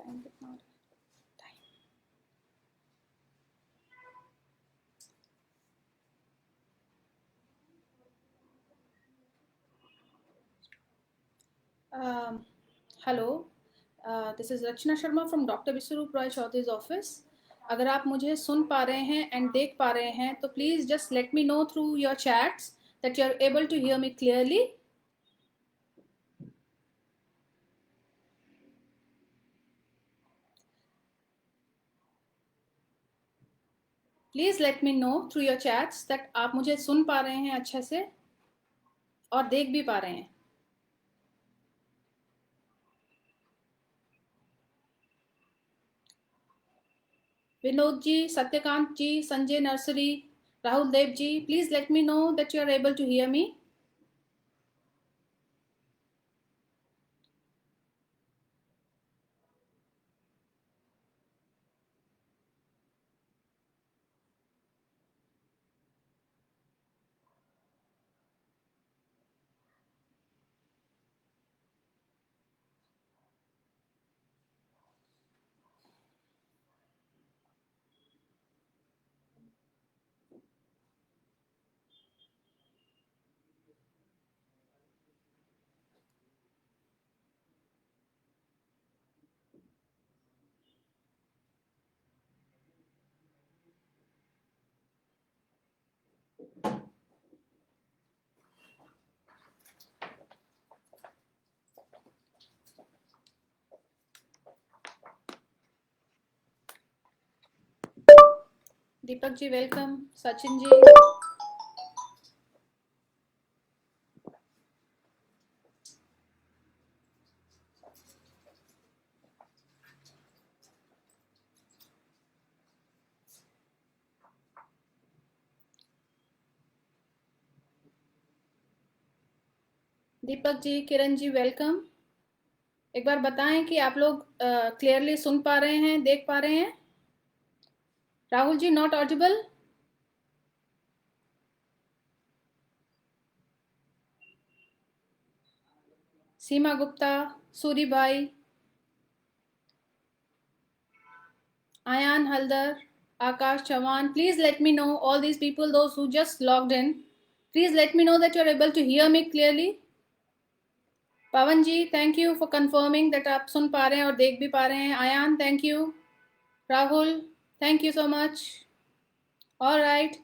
Time कितना हो रहा है? Hello, this is Rachna Sharma from doctor Vishwarup Roy Chowdhury's office. अगर आप मुझे सुन पा रहे हैं एंड देख पा रहे हैं तो please just let me know through your chats that you are able to hear me clearly. Please let me know through your chats that आप मुझे सुन पा रहे हैं अच्छे से और देख भी पा रहे हैं। विनोद जी, सत्यकांत जी, संजय नर्सरी, Rahul Dev ji, please let me know that you are able to hear me. Deepak ji welcome, Sachin ji. Deepak ji, Kiran ji welcome. एक बार बताएं कि आप लोग क्लियरली सुन पा रहे हैं, देख पा रहे हैं। Rahul ji not audible. Seema Gupta, Suri bhai, Ayaan Haldar, Akash Chauhan, please let me know all these people those who just logged in, please let me know that you are able to hear me clearly. Pawan ji, thank you for confirming that आप सुन पा रहे हैं और देख भी पा रहे हैं। Ayaan, thank you. Rahul, thank you so much. All right.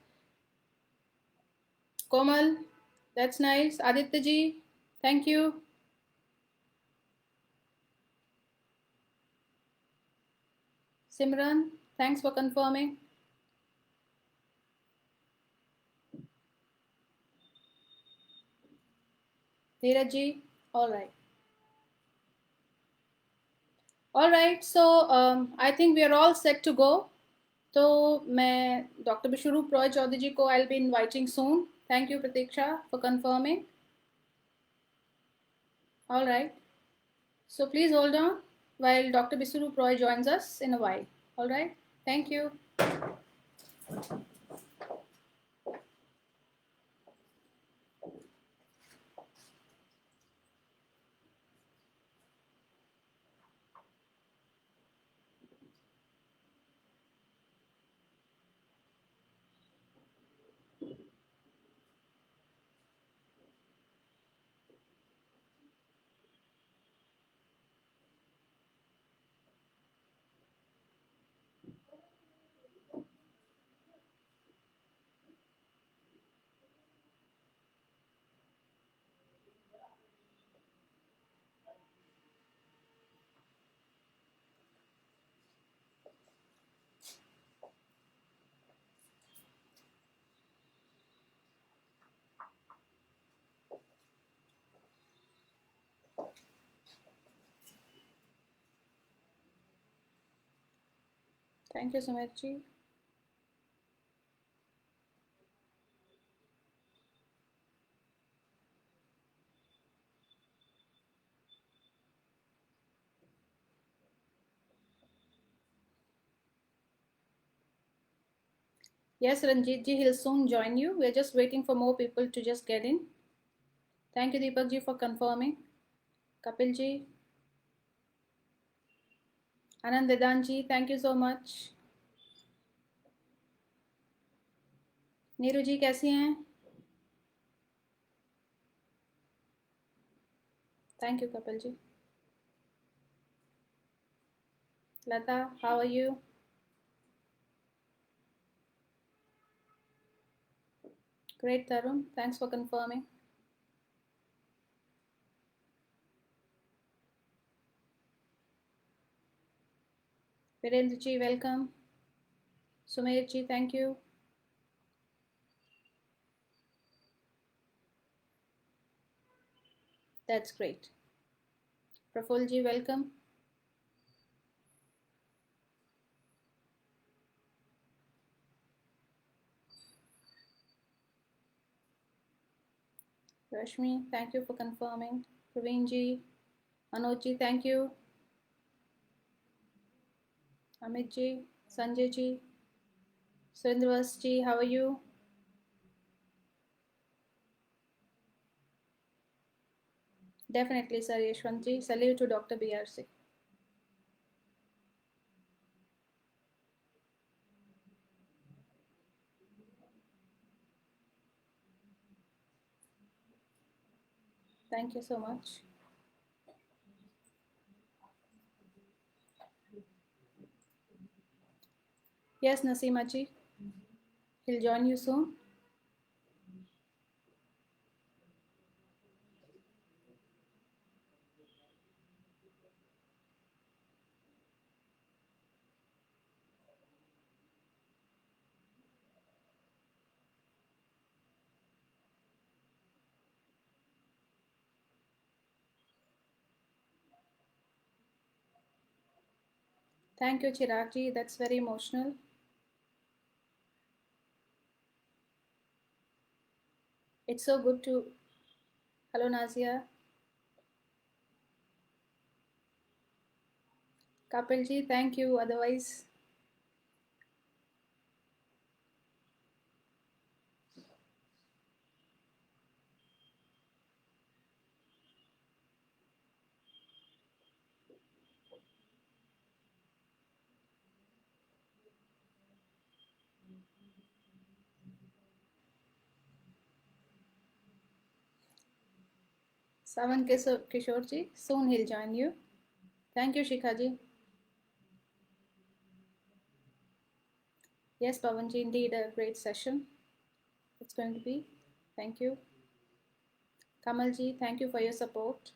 Komal, that's nice. Aditya ji, thank you. Simran, thanks for confirming. Dheeraj ji, all right. All right, so I think we are all set to go. तो मैं डॉक्टर विश्वरूप रॉय चौधरी जी को I be inviting soon. Thank you Pratiksha for confirming. All right, so please hold on while Dr. Biswarup Roy joins us in a while. All right, thank you. Thank you, Sumit ji. Yes, Ranjit ji, he'll soon join you. We're just waiting for more people to just get in. Thank you, Deepak ji, for confirming. Kapil ji. Anand Vedanji, thank you so much. Neeru ji कैसी हैं? Thank you, Kapil ji. Lata, how are you? Great, Tarun. Thanks for confirming. Virendra ji, welcome. Sumer ji, thank you. That's great. Praful ji, welcome. Rashmi, thank you for confirming. Praveen ji, Manoj ji, thank you. Amit ji, Sanjay ji, Surendras ji, how are you? Definitely, sir, Yashwant ji. Salute to Dr. BRC. Thank you so much. Yes, Nasima ji. He'll join you soon. Thank you, Chirag ji. That's very emotional. It's so good to. Hello, Nazia. Kapil ji, thank you. Otherwise, Savan Kishore ji, soon he'll join you. Thank you, Shikha ji. Yes, Pavan ji, indeed a great session. It's going to be. Thank you. Kamal ji, thank you for your support.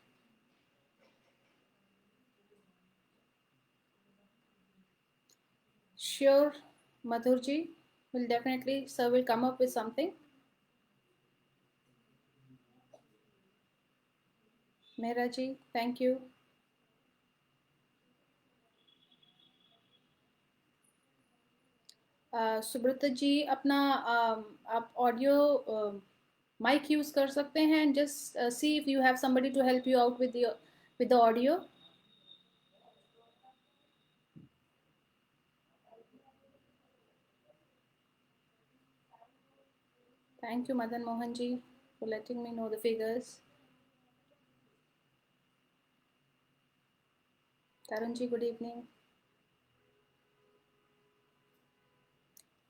Sure, Madhur ji, will definitely, sir will come up with something. Mehra ji, thank you. Subrata जी अपना आप audio mic use कर सकते हैं and just see if you have somebody to help you out with the audio. Thank you, Madan Mohan ji, for letting me know the figures. Tarun ji, good evening.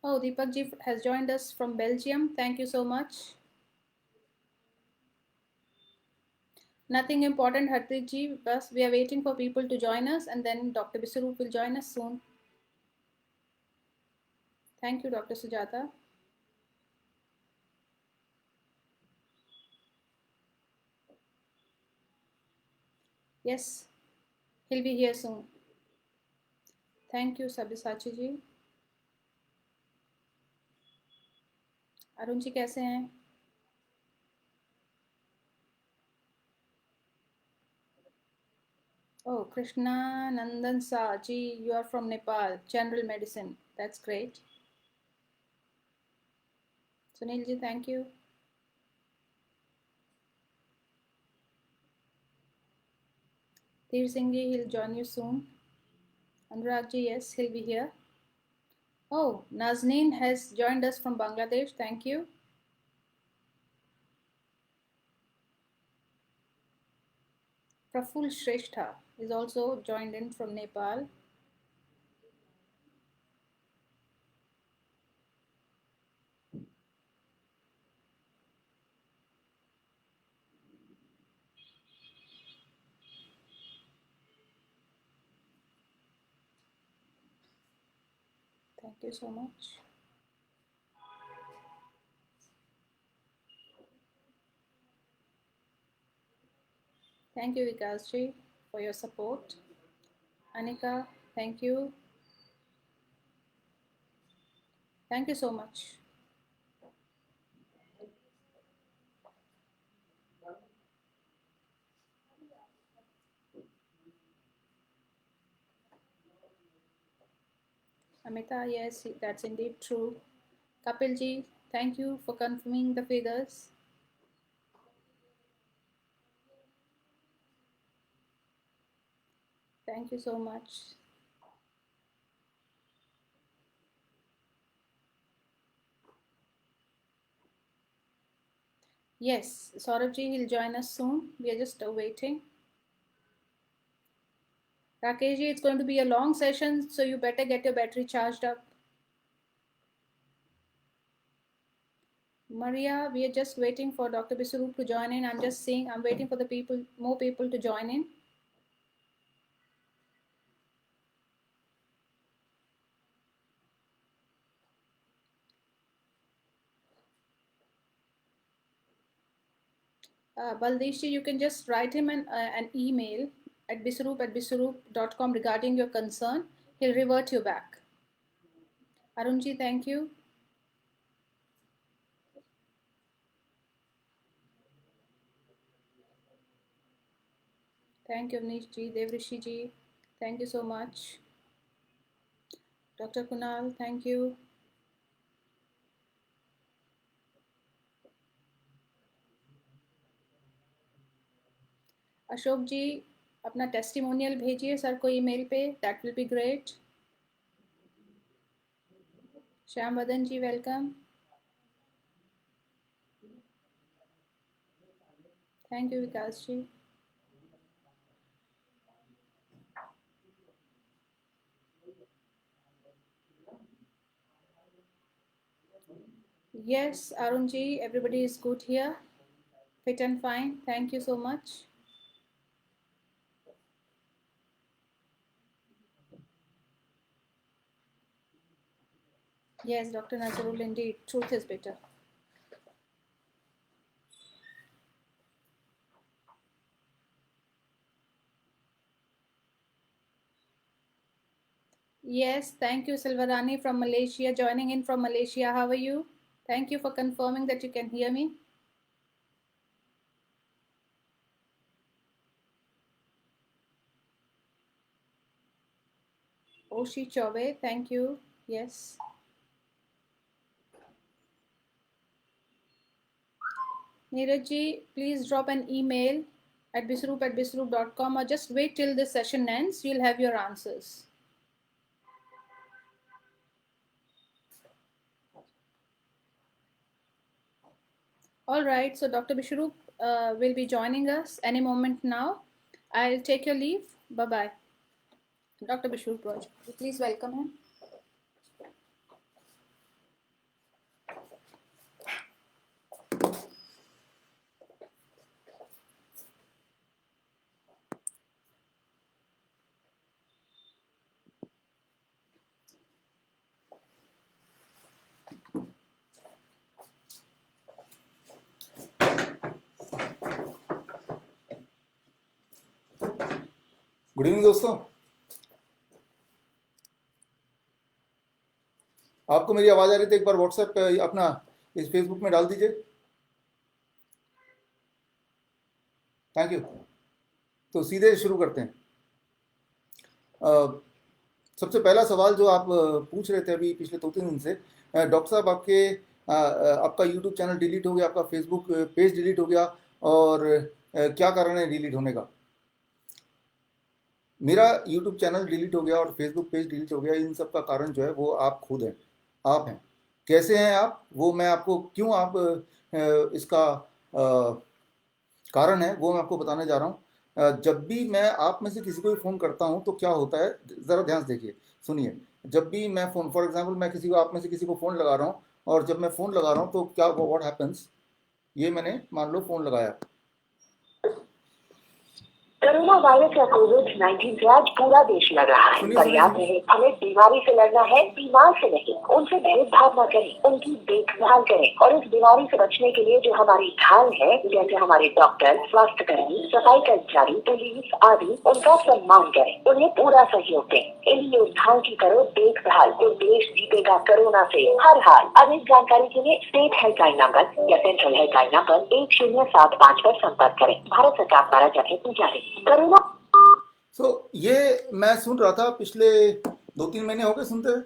Oh, Deepak ji has joined us from Belgium. Thank you so much. Nothing important, Harpreet ji. Bas we are waiting for people to join us, and then Dr. Biswaroop will join us soon. Thank you, Dr. Sujata. Yes, he'll be here soon. Thank you, Sabyasachi ji. Arun ji कैसे हैं? Oh, Krishna Nandan Sa ji, you are from Nepal, general medicine. That's great. Sunil ji, thank you. Dheer Singh ji, he'll join you soon. Anurag ji, yes, he'll be here. Oh, Nazneen has joined us from Bangladesh. Thank you. Praful Shrestha is also joined in from Nepal. Thank you so much. Thank you, Vikasji, for your support. Anika, thank you. Thank you so much. Amita, yes, that's indeed true. Kapilji, thank you for confirming the figures. Thank you so much. Yes, Saurabhji, he'll join us soon. We are just waiting. Rakeshji, it's going to be a long session, so you better get your battery charged up. Maria, we are just waiting for Dr. Biswarup to join in. I'm just seeing, I'm waiting for the people, more people to join in. Baldeshji, you can just write him an email at biswarup@biswarup.com regarding your concern. He'll revert you back. Arunji, thank you. Thank you, Avnishji, Devrishiji. Thank you so much. Dr. Kunal, thank you. Ashok जी अपना testimonial भेजिए sir को email पे, that will be great. Shyam Vadan ji, welcome. Thank you Vikas ji. Yes, Arun ji, everybody is good here, fit and fine. Thank you so much. Yes, Dr. Nazarul, indeed, truth is bitter. Yes, thank you, Silvarani from Malaysia, joining in from Malaysia. How are you? Thank you for confirming that you can hear me. Oshi Chobe, thank you. Yes. Neeraj ji, please drop an email at biswarup@biswarup.com or just wait till this session ends. You'll have your answers. All right, so Dr. Biswarup will be joining us any moment now. I'll take your leave. Bye-bye. Dr. Biswarup, please welcome him. Good evening दोस्तों. आपको मेरी आवाज़ आ रही थी? एक बार WhatsApp पे अपना इस फेसबुक में डाल दीजिए. Thank you. तो सीधे शुरू करते हैं. सबसे पहला सवाल जो आप पूछ रहे थे अभी पिछले 2-3 दिन से, डॉक्टर साहब आपका यूट्यूब चैनल डिलीट हो गया, आपका फेसबुक पेज डिलीट हो गया, और क्या कारण है डिलीट होने का? मेरा यूट्यूब चैनल डिलीट हो गया और फेसबुक पेज डिलीट हो गया, इन सब का कारण जो है वो आप खुद हैं. आप हैं. कैसे हैं आप, वो मैं आपको, क्यों आप इसका कारण है वो मैं आपको बताने जा रहा हूँ. जब भी मैं आप में से किसी को भी फ़ोन करता हूँ तो क्या होता है, ज़रा ध्यान से देखिए, सुनिए. जब भी मैं फ़ोन, फॉर एग्जांपल मैं किसी को, आप में से किसी को फ़ोन लगा रहा हूँ, और जब मैं फ़ोन लगा रहा हूँ तो क्या व्हाट हैपेंस, ये मैंने मान लो फ़ोन लगाया, कोरोना वायरस या कोविड-19 से आज पूरा देश लड़ रहा है, पर याद रहे हमें बीमारी से लड़ना है, बीमार से नहीं। उनसे भेदभाव न करें, उनकी देखभाल करें और इस बीमारी से बचने के लिए जो हमारी ढाल है, जैसे हमारे डॉक्टर, स्वास्थ्य कर्मी, सफाई कर्मचारी, पुलिस आदि, उनका सम्मान करें, उन्हें पूरा सहयोग दें। इन योद्धाओं की करो देखभाल, तो देश जीतेगा कोरोना से हर हाल। अधिक जानकारी के लिए स्टेट हेल्पलाइन नंबर या सेंट्रल हेल्पलाइन नंबर 1075 पर संपर्क करें। भारत सरकार द्वारा जनहित में जारी। कोरोना ये मैं सुन रहा था, पिछले 2-3 महीने हो गए सुनते हुए।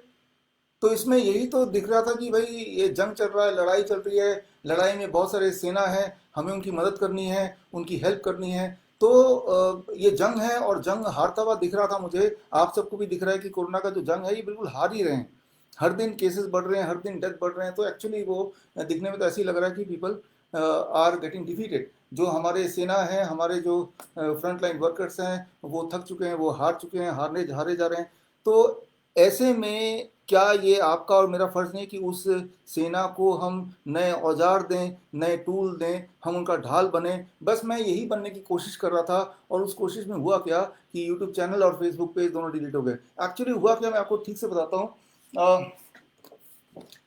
तो इसमें यही तो दिख रहा था कि भाई ये जंग चल रहा है, लड़ाई चल रही है, लड़ाई में बहुत सारे सेना है, हमें उनकी मदद करनी है, उनकी हेल्प करनी है। तो ये जंग है और जंग हारता हुआ दिख रहा था मुझे। आप सबको भी दिख रहा है कि कोरोना का जो जंग है ये बिल्कुल हार ही रहे हैं। हर दिन केसेस बढ़ रहे हैं, हर दिन डेथ बढ़ रहे हैं। तो एक्चुअली वो दिखने में तो ऐसे ही लग रहा है कि पीपल आर गेटिंग डिफीटेड। जो हमारे सेना है, हमारे जो फ्रंट लाइन वर्कर्स हैं, वो थक चुके हैं, वो हार चुके हैं, हारे जा रहे हैं। तो ऐसे में क्या ये आपका और मेरा फर्ज नहीं कि उस सेना को हम नए औजार दें, नए टूल दें, हम उनका ढाल बने? बस मैं यही बनने की कोशिश कर रहा था। और उस कोशिश में हुआ क्या कि यूट्यूब चैनल और फेसबुक पेज दोनों डिलीट हो गए। एक्चुअली हुआ क्या, मैं आपको ठीक से बताता हूँ।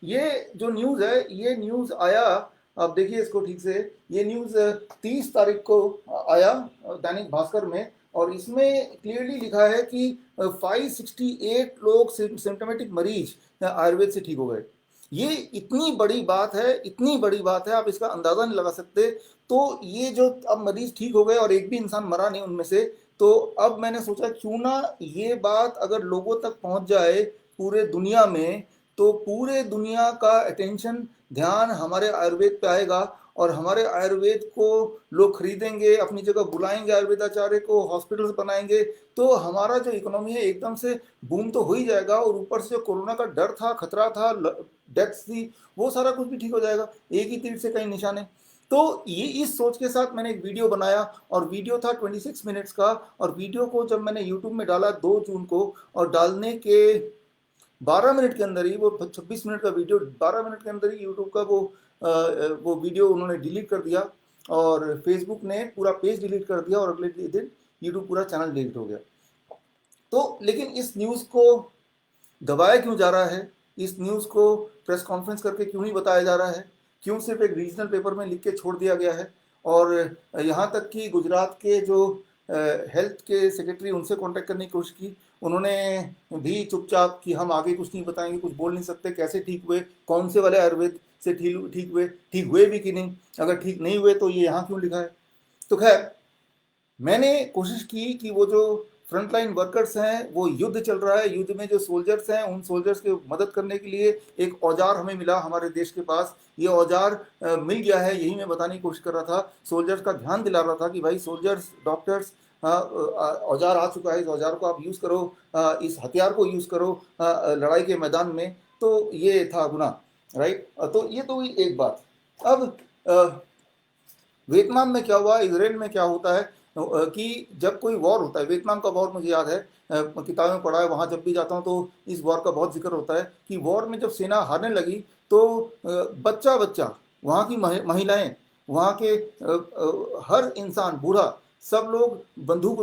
ये जो न्यूज़ है, ये न्यूज़ आया, आप देखिए इसको ठीक से। ये न्यूज़ 30 तारीख को आया दैनिक भास्कर में, और इसमें क्लियरली लिखा है कि 568 लोग सिम्टोमेटिक मरीज आयुर्वेद से ठीक हो गए। ये इतनी बड़ी बात है, इतनी बड़ी बात है, आप इसका अंदाज़ा नहीं लगा सकते। तो ये जो अब मरीज ठीक हो गए और एक भी इंसान मरा नहीं उनमें से, तो अब मैंने सोचा क्यों ना ये बात अगर लोगों तक पहुंच जाए पूरे दुनिया में, तो पूरे दुनिया का अटेंशन, ध्यान हमारे आयुर्वेद पे आएगा और हमारे आयुर्वेद को लोग खरीदेंगे, अपनी जगह बुलाएंगे, आयुर्वेदाचार्य को, हॉस्पिटल्स बनाएंगे। तो हमारा जो इकोनॉमी है एकदम से बूम तो हो ही जाएगा, और ऊपर से जो कोरोना का डर था, खतरा था, डेथ्स थी, वो सारा कुछ भी ठीक हो जाएगा। एक ही तीर से कई निशाने। तो ये इस सोच के साथ मैंने एक वीडियो बनाया, और वीडियो था 26 मिनट्स का। और वीडियो को जब मैंने यूट्यूब में डाला 2 जून को, और डालने के 12 मिनट के अंदर ही, वो 26 मिनट का वीडियो 12 मिनट के अंदर ही यूट्यूब का वो वीडियो उन्होंने डिलीट कर दिया, और फेसबुक ने पूरा पेज डिलीट कर दिया, और अगले दिन यूट्यूब पूरा चैनल डिलीट हो गया। तो लेकिन इस न्यूज़ को दबाया क्यों जा रहा है? इस न्यूज़ को प्रेस कॉन्फ्रेंस करके क्यों नहीं बताया जा रहा है? क्यों सिर्फ एक रीजनल पेपर में लिख के छोड़ दिया गया है? और यहाँ तक कि गुजरात के जो हेल्थ के सेक्रेटरी, उनसे कांटेक्ट करने की कोशिश की, उन्होंने भी चुपचाप कि हम आगे कुछ नहीं बताएंगे, कुछ बोल नहीं सकते, कैसे ठीक हुए, कौन से वाले आयुर्वेद से ठीक हुए भी कि नहीं, अगर ठीक नहीं हुए तो ये यहाँ क्यों लिखा है। तो खैर, मैंने कोशिश की कि वो जो फ्रंटलाइन वर्कर्स हैं, वो युद्ध चल रहा है, युद्ध में जो सोल्जर्स हैं, उन सोल्जर्स की मदद करने के लिए एक औजार हमें मिला हमारे देश के पास। ये औजार मिल गया है, यही मैं बताने की कोशिश कर रहा था। सोल्जर्स का ध्यान दिला रहा था कि भाई सोल्जर्स, डॉक्टर्स, औजार आ चुका है, इस औजार को आप यूज़ करो, इस हथियार को यूज़ करो लड़ाई के मैदान में। तो ये था गुना, राइट। तो ये तो हुई एक बात। अब वियतनाम में क्या हुआ, इसराइल में क्या होता है कि जब कोई वॉर होता है, वियतनाम का वॉर मुझे याद है, किताबों में पढ़ा है, वहाँ जब भी जाता हूँ तो इस वॉर का बहुत जिक्र होता है कि वॉर में जब सेना हारने लगी तो बच्चा बच्चा, वहाँ की महिलाएं, वहाँ के हर इंसान, बूढ़ा, सब लोग बंदूक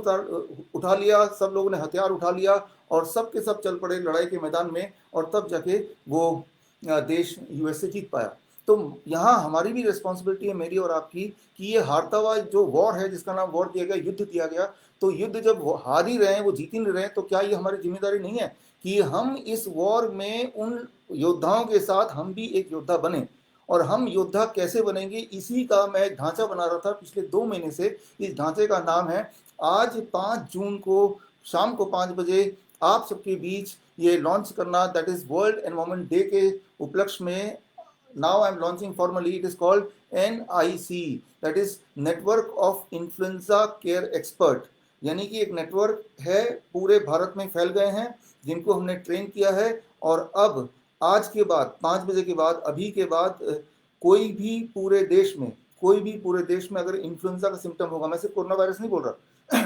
उठा लिया, सब लोगों ने हथियार उठा लिया, और सब के सब चल पड़े लड़ाई के मैदान में। और तब जाके वो देश यूएसए जीत पाया। तो यहाँ हमारी भी रिस्पॉन्सिबिलिटी है, मेरी और आपकी, कि ये हारता हुआ जो वॉर है, जिसका नाम वॉर दिया गया, युद्ध दिया गया, तो युद्ध जब वो हार ही रहे हैं, वो जीत ही नहीं रहे हैं, तो क्या ये हमारी जिम्मेदारी नहीं है कि हम इस वॉर में उन योद्धाओं के साथ हम भी एक योद्धा बने? और हम योद्धा कैसे बनेंगे, इसी का मैं एक ढांचा बना रहा था पिछले 2 महीने से। इस ढांचे का नाम है, आज 5 जून को शाम को 5 बजे आप सबके बीच ये लॉन्च करना, that is world environment day के उपलक्ष्य में। Now I am launching formally. It is called NIC, that is Network of Influenza Care Expert। यानी कि एक नेटवर्क है, पूरे भारत में फैल गए हैं, जिनको हमने ट्रेन किया है। और अब आज के बाद 5 बजे के बाद, अभी के बाद, कोई भी पूरे देश में अगर इन्फ्लुएंजा का सिम्टम होगा, मैं सिर्फ कोरोना वायरस नहीं बोल रहा,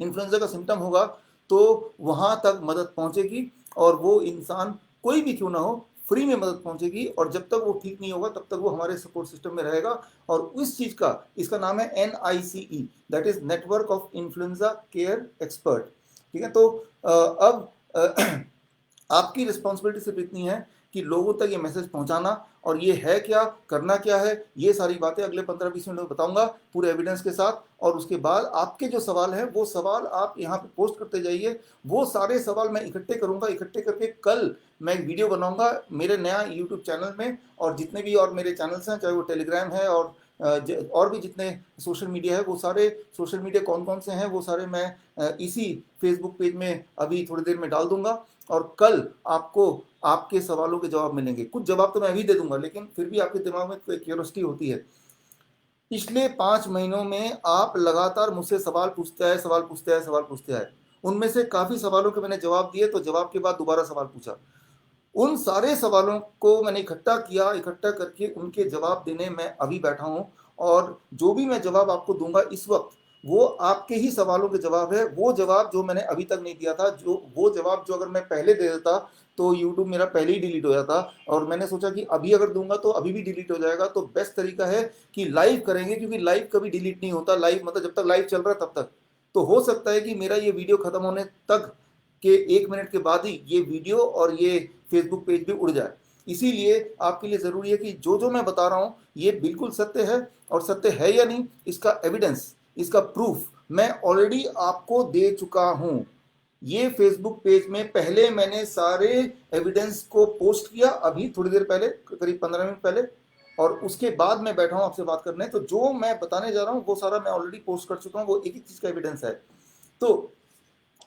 इन्फ्लुएंजा का सिम्टम होगा, तो वहाँ तक मदद पहुँचेगी। और वो इंसान कोई भी क्यों ना हो, फ्री में मदद पहुंचेगी, और जब तक वो ठीक नहीं होगा तब तक वो हमारे सपोर्ट सिस्टम में रहेगा। और इस चीज का, इसका नाम है NICE, that is network of influenza care expert. ठीक है, तो अब आपकी रिस्पॉन्सिबिलिटी सिर्फ इतनी है कि लोगों तक ये मैसेज पहुंचाना, और ये है क्या, करना क्या है, ये सारी बातें अगले 15-20 मिनट में बताऊंगा पूरे एविडेंस के साथ। और उसके बाद आपके जो सवाल हैं वो सवाल आप यहाँ पे पोस्ट करते जाइए। वो सारे सवाल मैं इकट्ठे करूंगा, इकट्ठे करके कल मैं एक वीडियो बनाऊंगा मेरे नया यूट्यूब चैनल में, और जितने भी और मेरे चैनल्स हैं, चाहे वो टेलीग्राम है और भी जितने सोशल मीडिया है, वो सारे सोशल मीडिया कौन कौन से हैं वो सारे मैं इसी फेसबुक पेज में अभी थोड़ी देर में डाल दूंगा। और कल आपको आपके सवालों के जवाब मिलेंगे। कुछ जवाब तो मैं अभी दे दूंगा, लेकिन फिर भी आपके दिमाग में क्यूरियोसिटी होती है। पिछले 5 महीनों में आप लगातार मुझसे सवाल पूछते आए, सवाल पूछते आए, सवाल पूछते आए। उनमें से काफ़ी सवालों के मैंने जवाब दिए, तो जवाब के बाद दोबारा सवाल पूछा। उन सारे सवालों को मैंने इकट्ठा किया, इकट्ठा करके उनके जवाब देने मैं अभी बैठा हूं। और जो भी मैं जवाब आपको दूंगा इस वक्त, वो आपके ही सवालों के जवाब है। वो जवाब जो मैंने अभी तक नहीं दिया था, जो वो जवाब जो अगर मैं पहले दे देता तो यूट्यूब मेरा पहले ही डिलीट हो जाता, और मैंने सोचा कि अभी अगर दूंगा तो अभी भी डिलीट हो जाएगा। तो बेस्ट तरीका है कि लाइव करेंगे, क्योंकि लाइव कभी डिलीट नहीं होता। लाइव मतलब जब तक लाइव चल रहा है तब तक। तो हो सकता है कि मेरा ये वीडियो खत्म होने तक के 1 मिनट के बाद ही ये वीडियो और ये फेसबुक पेज भी उड़ जाए। इसीलिए आपके लिए ज़रूरी है कि जो जो मैं बता रहा हूँ ये बिल्कुल सत्य है, और सत्य है या नहीं इसका एविडेंस, इसका प्रूफ मैं ऑलरेडी आपको दे चुका हूँ। ये फेसबुक पेज में पहले मैंने सारे एविडेंस को पोस्ट किया, अभी थोड़ी देर पहले, करीब 15 मिनट पहले, और उसके बाद मैं बैठा हूँ आपसे बात करने। तो जो मैं बताने जा रहा हूँ वो सारा मैं ऑलरेडी पोस्ट कर चुका हूँ, वो एक एक चीज़ का एविडेंस है। तो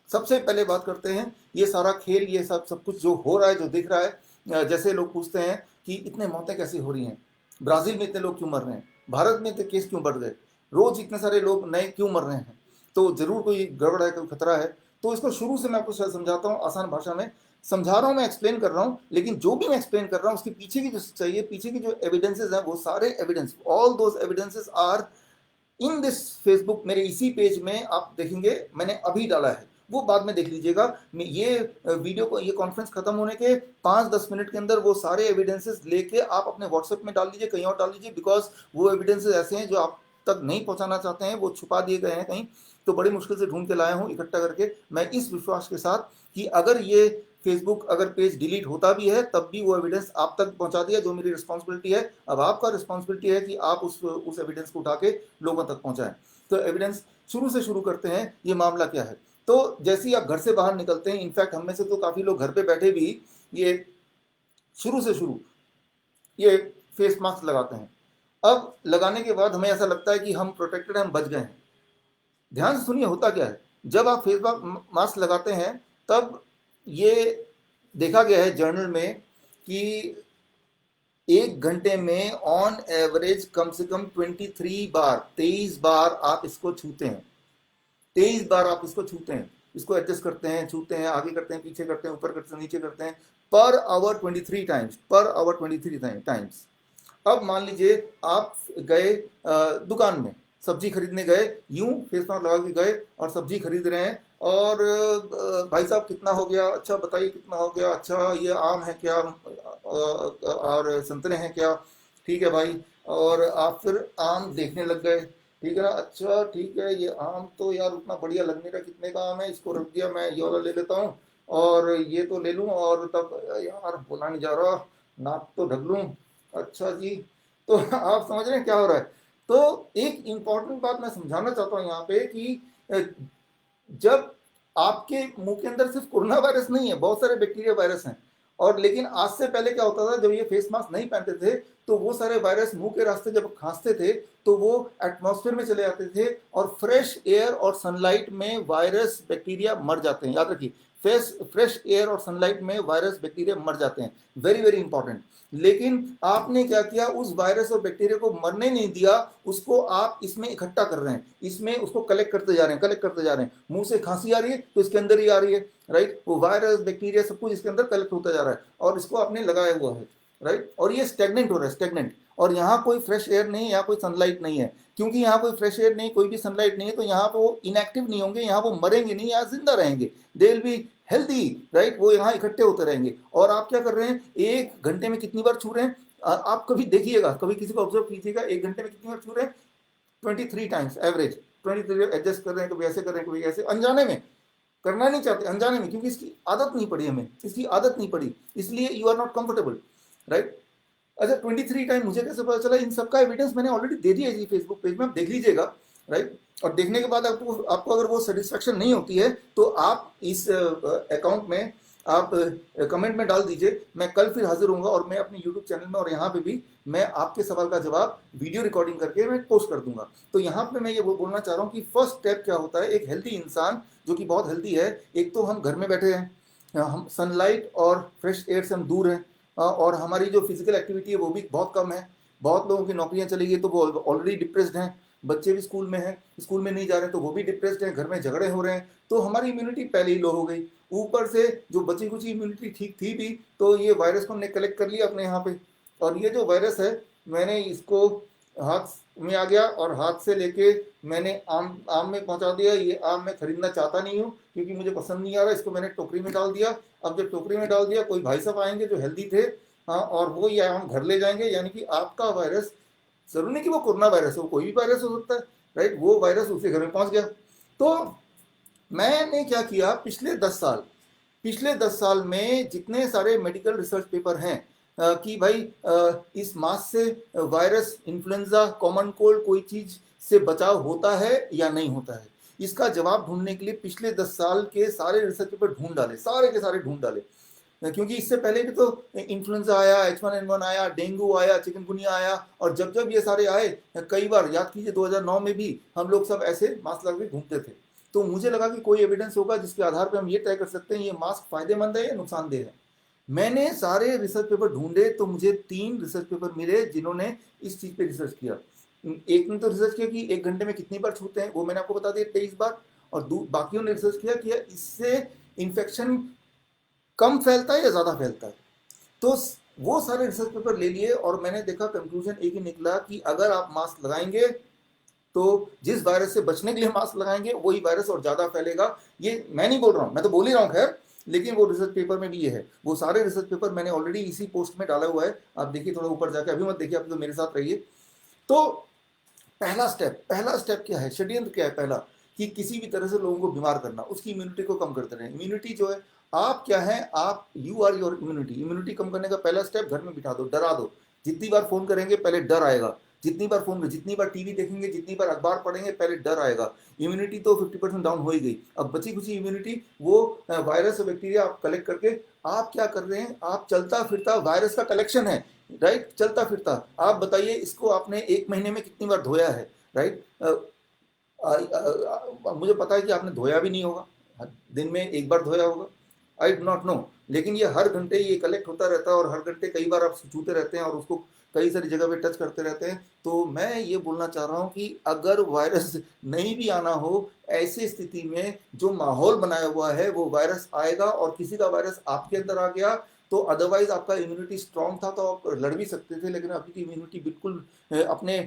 सबसे पहले बात करते हैं ये सारा खेल, ये सब कुछ जो हो रहा है, जो दिख रहा है। जैसे लोग पूछते हैं कि इतने मौतें कैसे हो रही हैं, ब्राज़ील में इतने लोग क्यों मर रहे हैं, भारत में इतने केस क्यों बढ़ गए, रोज इतने सारे लोग नए क्यों मर रहे हैं, तो जरूर कोई गड़बड़ है, कोई खतरा है। तो इसको शुरू से मैं आपको समझाता हूँ, आसान भाषा में समझा रहा हूँ, मैं एक्सप्लेन कर रहा हूँ। लेकिन जो भी मैं एक्सप्लेन कर रहा हूँ उसके पीछे की जो चाहिए, पीछे की जो एविडेंसेस हैं, वो सारे evidence, all those evidences are in this Facebook. मेरे इसी पेज में आप देखेंगे मैंने अभी डाला है, वो बाद में देख लीजिएगा। ये वीडियो को, ये कॉन्फ्रेंस खत्म होने के 5-10 मिनट के अंदर वो सारे एविडेंसेस लेके आप अपने व्हाट्सएप में डाल दीजिए, कहीं और डाल दीजिए, बिकॉज वो एविडेंसेस ऐसे हैं जो आप तक नहीं पहुंचाना चाहते हैं, वो छुपा दिए गए हैं कहीं। तो बड़ी मुश्किल से ढूंढ के लाया हूँ इकट्ठा करके, मैं इस विश्वास के साथ कि अगर ये फेसबुक अगर पेज डिलीट होता भी है तब भी वो एविडेंस आप तक पहुंचा दिया, जो मेरी रिस्पॉन्सिबिलिटी है। अब आपका रिस्पॉन्सिबिलिटी है कि आप उस एविडेंस को उठा के लोगों तक पहुंचाएं। तो एविडेंस शुरू से शुरू करते हैं, ये मामला क्या है। तो जैसे ही आप घर से बाहर निकलते हैं, इनफैक्ट हम में से तो काफ़ी लोग घर पे बैठे भी ये शुरू से शुरू ये फेस मास्क लगाते हैं। अब लगाने के बाद हमें ऐसा लगता है कि हम प्रोटेक्टेड हैं, हम बच गए हैं। ध्यान से सुनिए होता क्या है। जब आप फेस मास्क लगाते हैं तब ये देखा गया है जर्नल में कि 1 घंटे में ऑन एवरेज कम से कम 23 बार आप इसको छूते हैं। 23 बार आप इसको छूते हैं, इसको एडजस्ट करते हैं, छूते हैं, आगे करते हैं, पीछे करते हैं, ऊपर करते हैं, नीचे करते हैं, per hour 23 times, per hour 23 times. अब मान लीजिए आप गए दुकान में सब्जी खरीदने गए, यूं फेस मास्क लगा के गए और सब्जी खरीद रहे हैं, और भाई साहब कितना हो गया, अच्छा बताइए कितना हो गया, अच्छा ये आम है क्या और संतरे हैं क्या, ठीक है भाई। और आप फिर आम देखने लग गए, ठीक है ना, अच्छा ठीक है, ये आम तो यार उतना बढ़िया लग नहीं रहा, कितने का आम है, इसको रख दिया, मैं ये वाला ले लेता हूँ और ये तो ले लूँ, और तब यार बोला नहीं जा रहा, नाक तो ढक लूँ, अच्छा जी। तो आप समझ रहे हैं क्या हो रहा है। तो एक इम्पॉर्टेंट बात मैं समझाना चाहता हूँ यहाँ पे कि जब आपके मुंह के अंदर सिर्फ कोरोना वायरस नहीं है, बहुत सारे बैक्टीरिया वायरस हैं। और लेकिन आज से पहले क्या होता था, जब ये फेस मास्क नहीं पहनते थे तो वो सारे वायरस मुंह के रास्ते जब खांसते थे तो वो एटमॉस्फेयर में चले जाते थे, और फ्रेश एयर और सनलाइट में वायरस बैक्टीरिया मर जाते हैं। याद रखिए, फ्रेश एयर और सनलाइट में वायरस बैक्टीरिया मर जाते हैं, वेरी वेरी इंपॉर्टेंट। लेकिन आपने क्या किया, उस वायरस और बैक्टीरिया को मरने नहीं दिया, उसको आप इसमें इकट्ठा कर रहे हैं, इसमें उसको कलेक्ट करते जा रहे हैं, कलेक्ट करते जा रहे हैं। मुंह से खांसी आ रही है तो इसके अंदर ही आ रही है, राइट, वो वायरस बैक्टीरिया सब कुछ इसके अंदर कलेक्ट होता जा रहा है, और इसको आपने लगाया हुआ है, राइट। और ये स्टेगनेंट हो रहा है, स्टेगनेंट। और यहाँ कोई फ्रेश एयर नहीं है, यहाँ कोई सनलाइट नहीं है। क्योंकि यहाँ कोई फ्रेश एयर नहीं, कोई भी सनलाइट नहीं है, तो यहाँ पे वो इनएक्टिव नहीं होंगे, यहाँ वो मरेंगे नहीं, यहाँ जिंदा रहेंगे, they will be healthy, right, वो यहाँ इकट्ठे होते रहेंगे। और आप क्या कर रहे हैं, 1 घंटे में कितनी बार छू रहे हैं? आप कभी देखिएगा, कभी किसी को ऑब्जर्व कीजिएगा, 1 घंटे में कितनी बार छू रहे हैं? 23 टाइम्स एवरेज। 23 एडजस्ट कर रहे हैं, कभी ऐसे कर रहे हैं, कभी ऐसे, अनजाने में करना नहीं चाहते, अनजाने में, क्योंकि इसकी आदत नहीं पड़ी हमें, इसकी आदत नहीं पड़ी, इसलिए you are not comfortable, right. अच्छा, 23 टाइम मुझे कैसे पता चला? इन सबका एविडेंस मैंने ऑलरेडी दे दिया है फेसबुक पेज में, आप देख लीजिएगा, राइट। और देखने के बाद आपको अगर वो सेटिस्फेक्शन नहीं होती है तो आप इस अकाउंट में आप कमेंट में डाल दीजिए। मैं कल फिर हाजिर होऊंगा और मैं अपने यूट्यूब चैनल में और यहाँ पे भी मैं आपके सवाल का जवाब वीडियो रिकॉर्डिंग करके मैं पोस्ट कर दूंगा। तो यहाँ पे मैं ये बोलना चाह रहा हूँ कि फर्स्ट स्टेप क्या होता है एक हेल्दी इंसान जो कि बहुत हेल्दी है। एक तो हम घर में बैठे हैं, हम सनलाइट और फ्रेश एयर से हम दूर हैं, और हमारी जो फिजिकल एक्टिविटी है वो भी बहुत कम है। बहुत लोगों की नौकरियां चली गई तो वो ऑलरेडी डिप्रेस्ड हैं, बच्चे भी स्कूल में हैं, स्कूल में नहीं जा रहे तो वो भी डिप्रेस्ड हैं, घर में झगड़े हो रहे हैं, तो हमारी इम्यूनिटी पहले ही लो हो गई। ऊपर से जो बची कुछ इम्यूनिटी ठीक थी भी, तो ये वायरस को हमने कलेक्ट कर लिया अपने यहाँ पे। और ये जो वायरस है, मैंने इसको हाथ में आ गया और हाथ से लेके मैंने आम में पहुंचा दिया। ये आम मैं खरीदना चाहता नहीं हूँ क्योंकि मुझे पसंद नहीं आ रहा, इसको मैंने टोकरी में डाल दिया। अब जब टोकरी में डाल दिया, कोई भाई साहब आएंगे जो हेल्दी थे, हाँ, और वो ये आम घर ले जाएंगे, यानी कि आपका वायरस, जरूरी नहीं कि वो कोरोना वायरस हो, कोई भी वायरस हो सकता है, राइट, वो वायरस उसके घर में पहुंच गया। तो मैंने क्या किया, पिछले 10 साल में जितने सारे मेडिकल रिसर्च पेपर हैं कि भाई इस मास्क से वायरस, इन्फ्लुएंजा, कॉमन कोल्ड, कोई चीज से बचाव होता है या नहीं होता है, इसका जवाब ढूंढने के लिए पिछले 10 साल के सारे रिसर्च पेपर ढूंढ डाले, सारे के सारे ढूंढ डाले। क्योंकि इससे पहले भी तो इन्फ्लुएंजा आया, H1N1 आया, डेंगू आया, चिकनगुनिया आया, और जब जब ये सारे आए, कई बार याद कीजिए 2009 में भी हम लोग सब ऐसे मास्क लगा के घूमते थे। तो मुझे लगा कि कोई एविडेंस होगा जिसके आधार पर हम ये तय कर सकते हैं ये मास्क फायदेमंद है या नुकसानदेह है। मैंने सारे रिसर्च पेपर ढूंढे तो मुझे 3 रिसर्च पेपर मिले जिन्होंने इस चीज पे रिसर्च किया। एक ने तो रिसर्च किया कि 1 घंटे में कितनी बार छूते हैं, वो मैंने आपको बता दिया 23 बार। और बाकियों ने रिसर्च किया कि इससे इन्फेक्शन कम फैलता है या ज्यादा फैलता है। तो वो सारे रिसर्च पेपर ले लिए और मैंने देखा, कंक्लूजन एक ही निकला कि अगर आप मास्क लगाएंगे तो जिस वायरस से बचने के लिए मास्क लगाएंगे वही वायरस और ज्यादा फैलेगा। ये मैं नहीं बोल रहा हूं, मैं तो बोल ही रहा हूं, खैर, लेकिन वो रिसर्च पेपर में भी ये है। वो सारे रिसर्च पेपर मैंने ऑलरेडी इसी पोस्ट में डाला हुआ है, आप देखिए थोड़ा ऊपर जाके, अभी मत देखिए, आप तो मेरे साथ रहिए। तो पहला स्टेप क्या है, षड्यंत्र क्या है पहला, कि किसी भी तरह से लोगों को बीमार करना, उसकी इम्यूनिटी को कम करते रहे। इम्यूनिटी जो है, आप क्या है, आप यू आर योर इम्यूनिटी कम करने का पहला स्टेप, घर में बिठा दो, डरा दो। जितनी बार फोन करेंगे पहले डर आएगा, जितनी बार टीवी देखेंगे, जितनी बार अखबार पढ़ेंगे, पहले डर आएगा। इम्यूनिटी तो 50% डाउन हो ही गई, अब बची कुछ इम्यूनिटी, वो वायरस और बैक्टीरिया आप कलेक्ट करके, आप क्या कर रहे हैं, आप चलता फिरता वायरस का कलेक्शन है, राइट, चलता फिरता। आप बताइए, इसको आपने 1 महीने में कितनी बार धोया है, राइट। मुझे पता है कि आपने धोया भी नहीं होगा, दिन में 1 बार धोया होगा, आई डू नॉट नो, लेकिन ये हर घंटे ये कलेक्ट होता रहता है और हर घंटे कई बार आप छूते रहते हैं और उसको कई सारी जगह पे टच करते रहते हैं। तो मैं ये बोलना चाह रहा हूँ कि अगर वायरस नहीं भी आना हो, ऐसी स्थिति में जो माहौल बनाया हुआ है वो वायरस आएगा, और किसी का वायरस आपके अंदर आ गया तो अदरवाइज आपका इम्यूनिटी स्ट्रांग था तो आप लड़ भी सकते थे, लेकिन आपकी इम्यूनिटी बिल्कुल अपने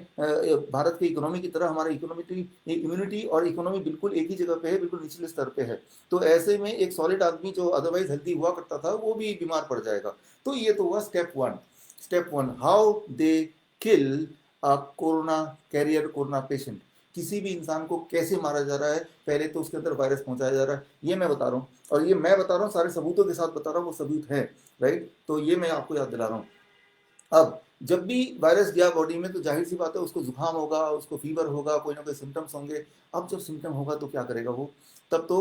भारत की इकोनॉमी की तरह, हमारी इम्यूनिटी और इकोनॉमी बिल्कुल एक ही जगह पे है, बिल्कुल निचले स्तर पे है। तो ऐसे में एक सॉलिड आदमी जो अदरवाइज हेल्दी हुआ करता था वो भी बीमार पड़ जाएगा। तो ये तो हुआ step one, how they kill a corona carrier, corona patient. किसी भी इंसान को कैसे मारा जा रहा है, पहले तो उसके अंदर वायरस पहुंचाया जा रहा है, ये मैं बता रहा हूँ, और ये मैं बता रहा हूँ सारे सबूतों के साथ बता रहा हूँ, वो सबूत है, राइट। तो ये मैं आपको याद दिला रहा हूँ। अब जब भी वायरस गया बॉडी में तो जाहिर सी बात है उसको जुकाम होगा, उसको फीवर होगा, कोई ना कोई सिम्टम्स होंगे। अब जब सिम्टम होगा तो क्या करेगा वो, तब तो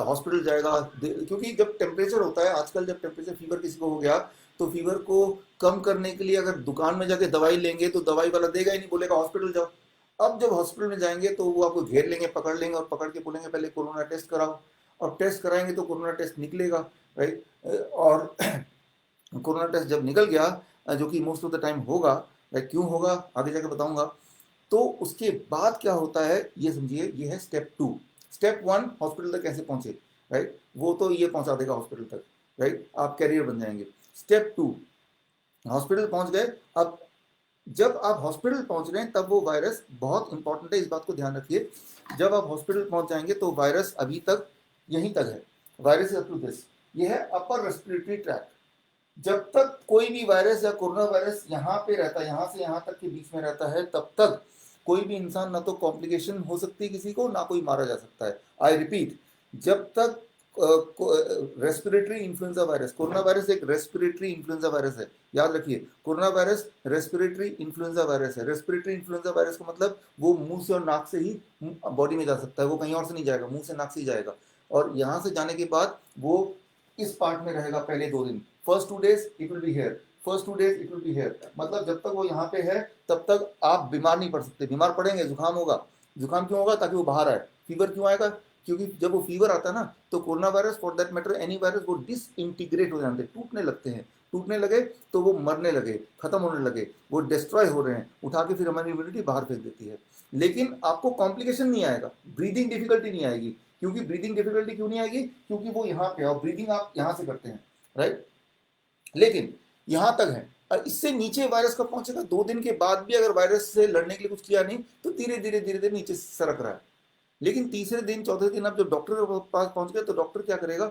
हॉस्पिटल जाएगा, क्योंकि जब टेम्परेचर होता है आजकल, जब टेम्परेचर फीवर किसी को हो गया तो फीवर को कम करने के लिए अगर दुकान में जाके दवाई लेंगे तो दवाई वाला देगा ही नहीं, बोलेगा हॉस्पिटल जाओ। अब जब हॉस्पिटल में जाएंगे तो वो आपको घेर लेंगे, पकड़ लेंगे और पकड़ के बोलेंगे पहले कोरोना टेस्ट कराओ, और टेस्ट कराएंगे तो कोरोना टेस्ट निकलेगा, राइट। और कोरोना टेस्ट जब निकल गया, जो कि मोस्ट ऑफ द टाइम होगा, राइट, क्यों होगा आगे जाके बताऊंगा। तो उसके बाद क्या होता है ये समझिए, ये है स्टेप 2। स्टेप 1 हॉस्पिटल तक कैसे पहुंचे, राइट, वो तो ये पहुंचा देगा हॉस्पिटल तक, राइट, आप कैरियर बन जाएंगे। स्टेप 2, हॉस्पिटल पहुंच गए। अब जब आप हॉस्पिटल पहुंच रहे हैं तब वो वायरस, बहुत इंपॉर्टेंट है, इस बात को ध्यान रखिए, जब आप हॉस्पिटल पहुंच जाएंगे तो वायरस अभी तक यहीं तक है, वायरस अप टू दिस, ये है अपर रेस्पिरेटरी ट्रैक्ट। जब तक कोई भी वायरस या कोरोना वायरस यहाँ पे रहता है, यहाँ से यहाँ तक के बीच में रहता है, तब तक कोई भी इंसान ना तो कॉम्प्लिकेशन हो सकती है किसी को, ना कोई मारा जा सकता है। आई रिपीट, जब तक respiratory influenza virus, corona virus एक रेस्पिरेटरी इन्फ्लुएंजा वायरस है, याद रखिए, corona virus respiratory influenza virus है। रेस्पिरेटरी इन्फ्लुएंजा वायरस का मतलब वो मुंह से और नाक से ही बॉडी में जा सकता है, वो कहीं और से नहीं जाएगा, मुंह से नाक से ही जाएगा, और यहाँ से जाने के बाद वो इस पार्ट में रहेगा पहले 2 दिन। First 2 days it will be here, first 2 days it will be here, मतलब जब तक वो यहाँ पे है तब तक आप बीमार नहीं पड़ सकते। बीमार पड़ेंगे, जुकाम होगा। जुकाम क्यों होगा? ताकि वो बाहर आए। फीवर क्यों आएगा? क्योंकि जब वो फीवर आता है ना, तो corona virus, for that matter any virus, वो डिसइंटीग्रेट हो जाते हैं, टूटने लगते हैं। टूटने लगे तो वो मरने लगे, खत्म होने लगे, वो डिस्ट्रॉय हो रहे हैं, उठा के फिर हमारी इम्यूनिटी बाहर फेंक देती है। लेकिन आपको कॉम्प्लिकेशन नहीं आएगा, ब्रीदिंग डिफिकल्टी नहीं आएगी। क्योंकि ब्रीदिंग डिफिकल्टी क्यों नहीं आएगी? क्योंकि वो यहाँ पे है और ब्रीदिंग आप यहाँ से करते हैं, राइट। लेकिन यहाँ तक है, और इससे नीचे वायरस कब पहुंचेगा? 2 दिन के बाद भी अगर वायरस से लड़ने के लिए कुछ किया नहीं तो धीरे धीरे धीरे धीरे नीचे सरक रहा है। लेकिन तीसरे दिन चौथे दिन आप जब डॉक्टर के पास पहुंच गए तो डॉक्टर क्या करेगा?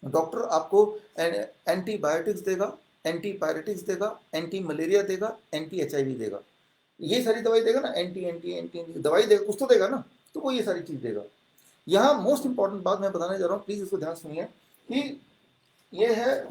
डॉक्टर आपको एंटीबायोटिक्स देगा, एंटीपायरेटिक्स देगा, एंटी मलेरिया देगा, एंटी HIV देगा, ये सारी दवाई देगा ना, एंटी एंटी एंटी दवाई देगा, कुछ तो देगा ना, तो वो ये सारी चीज देगा। यहाँ मोस्ट इंपॉर्टेंट बात मैं बताने जा रहा हूँ, प्लीज इसको ध्यान सुनिए, कि ये है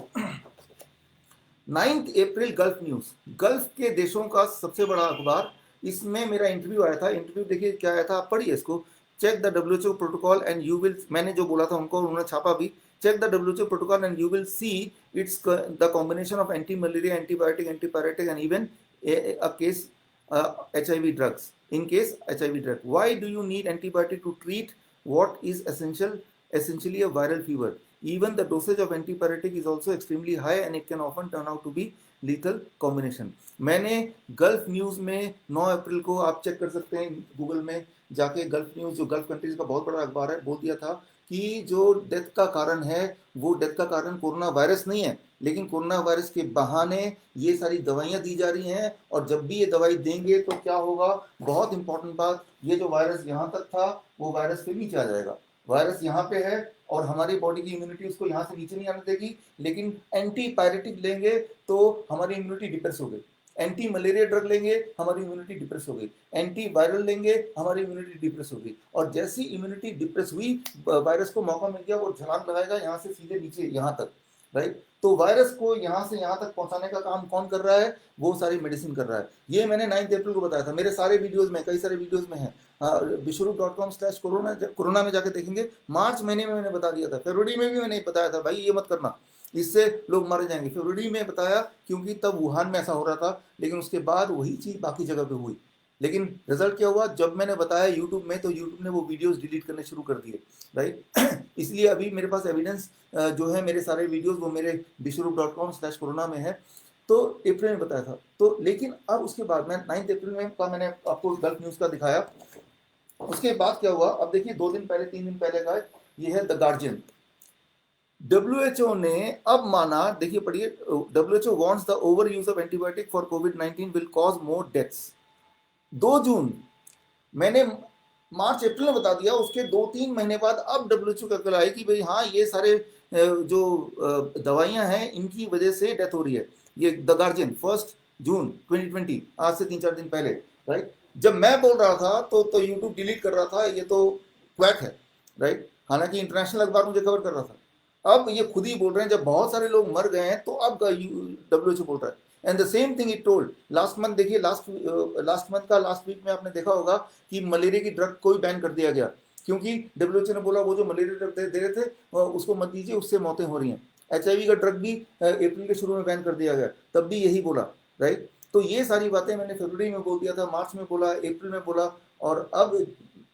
9 अप्रैल गल्फ न्यूज, गल्फ के देशों का सबसे बड़ा अखबार। इसमें मेरा इंटरव्यू आया था। इंटरव्यू देखिए क्या आया था, आप पढ़िए इसको। Check the WHO protocol and you will, मैंने जो बोला था उनको उन्होंने छापा भी। Check the WHO protocol and you will see it's the combination of anti malaria, antibiotic, antipyretic and even a case HIV drugs, in case HIV drug. Why do you need antibiotic to treat what is essentially a viral fever? Even the dosage of antibiotic is also extremely high and it can often turn out to be lethal combination. मैंने gulf news में 9 अप्रैल को, आप check कर सकते हैं Google में जाके, gulf news जो गल्फ कंट्रीज का बहुत बड़ा अखबार है, बोल दिया था कि जो डेथ का कारण है वो डेथ का कारण कोरोना वायरस नहीं है, लेकिन कोरोना वायरस के बहाने ये सारी दवाइयां दी जा रही हैं, और जब भी ये दवाई देंगे तो क्या होगा? बहुत इंपॉर्टेंट बात, ये जो वायरस यहाँ तक था वो वायरस फिर नीचे आ जाएगा। वायरस यहाँ पे है और हमारी बॉडी की इम्यूनिटी उसको यहाँ से नीचे नहीं आने देगी, लेकिन एंटीपायरेटिक लेंगे तो हमारी इम्यूनिटी डिप्रेस हो गई, एंटी मलेरिया ड्रग लेंगे हमारी इम्यूनिटी डिप्रेस हो गई, एंटी वायरल लेंगे हमारी इम्यूनिटी डिप्रेस हो गई, और जैसी इम्यूनिटी डिप्रेस हुई वायरस को मौका मिल गया, वो छलांग लगाएगा यहाँ से सीधे नीचे यहाँ तक, राइट। तो वायरस को यहाँ से यहाँ तक पहुंचाने का काम कौन कर रहा है? वो सारी मेडिसिन कर रहा है। ये मैंने 9 अप्रैल को बताया था, मेरे सारे वीडियोस में, कई सारे वीडियोस में है, विश्वरूप.com/कोरोना में जाके देखेंगे। मार्च महीने में मैंने बता दिया था, फरवरी में भी मैंने बताया था भाई ये मत करना, इससे लोग मारे जाएंगे। फरवरी में बताया क्योंकि तब वुहान में ऐसा हो रहा था, लेकिन उसके बाद वही चीज बाकी जगह पे हुई। लेकिन रिजल्ट क्या हुआ? जब मैंने बताया यूट्यूब में, तो यूट्यूब ने वो वीडियोस डिलीट करने शुरू कर दिए, राइट। इसलिए अभी मेरे पास एविडेंस जो है, मेरे सारे वीडियोस वो मेरे विश्वरूप.com/कोरोना में है। तो अप्रैल में बताया था, तो लेकिन अब उसके बाद मैं 9 अप्रैल में का मैंने आपको गल्फ न्यूज का दिखाया। उसके बाद क्या हुआ? अब देखिए 2 दिन पहले 3 दिन पहले का ये है द गार्जियन। WHO ने अब माना, देखिए पढ़िए, WHO wants the over use of antibiotic for covid will cause more deaths. 2 जून, मैंने मार्च अप्रैल में बता दिया, उसके 2-3 महीने बाद अब WHO का कल आई कि भाई हाँ ये सारे जो दवाइयां हैं इनकी वजह से डेथ हो रही है। ये द गार्जियन 1 जून 2020, आज से 3-4 दिन पहले, राइट। जब मैं बोल रहा था तो यूट्यूब डिलीट कर रहा था, ये तो क्वैक है, राइट। हालांकि इंटरनेशनल अखबार मुझे कवर कर रहा था। अब ये खुद ही बोल रहे हैं, जब बहुत सारे लोग मर गए हैं तो अब WHO बोल रहा है। And the same thing it told last month. देखिए लास्ट मंथ का लास्ट वीक में आपने देखा होगा कि मलेरिया की ड्रग को बैन कर दिया गया, क्योंकि WHO ने बोला वो जो मलेरिया ड्रग दे रहे थे उसको मत दीजिए, उससे मौतें हो रही हैं। HIV का ड्रग भी अप्रैल के शुरू में बैन कर दिया गया, तब भी यही बोला, राइट। तो ये सारी बातें मैंने फरवरी में बोल दिया था, मार्च में बोला, अप्रैल में बोला, और अब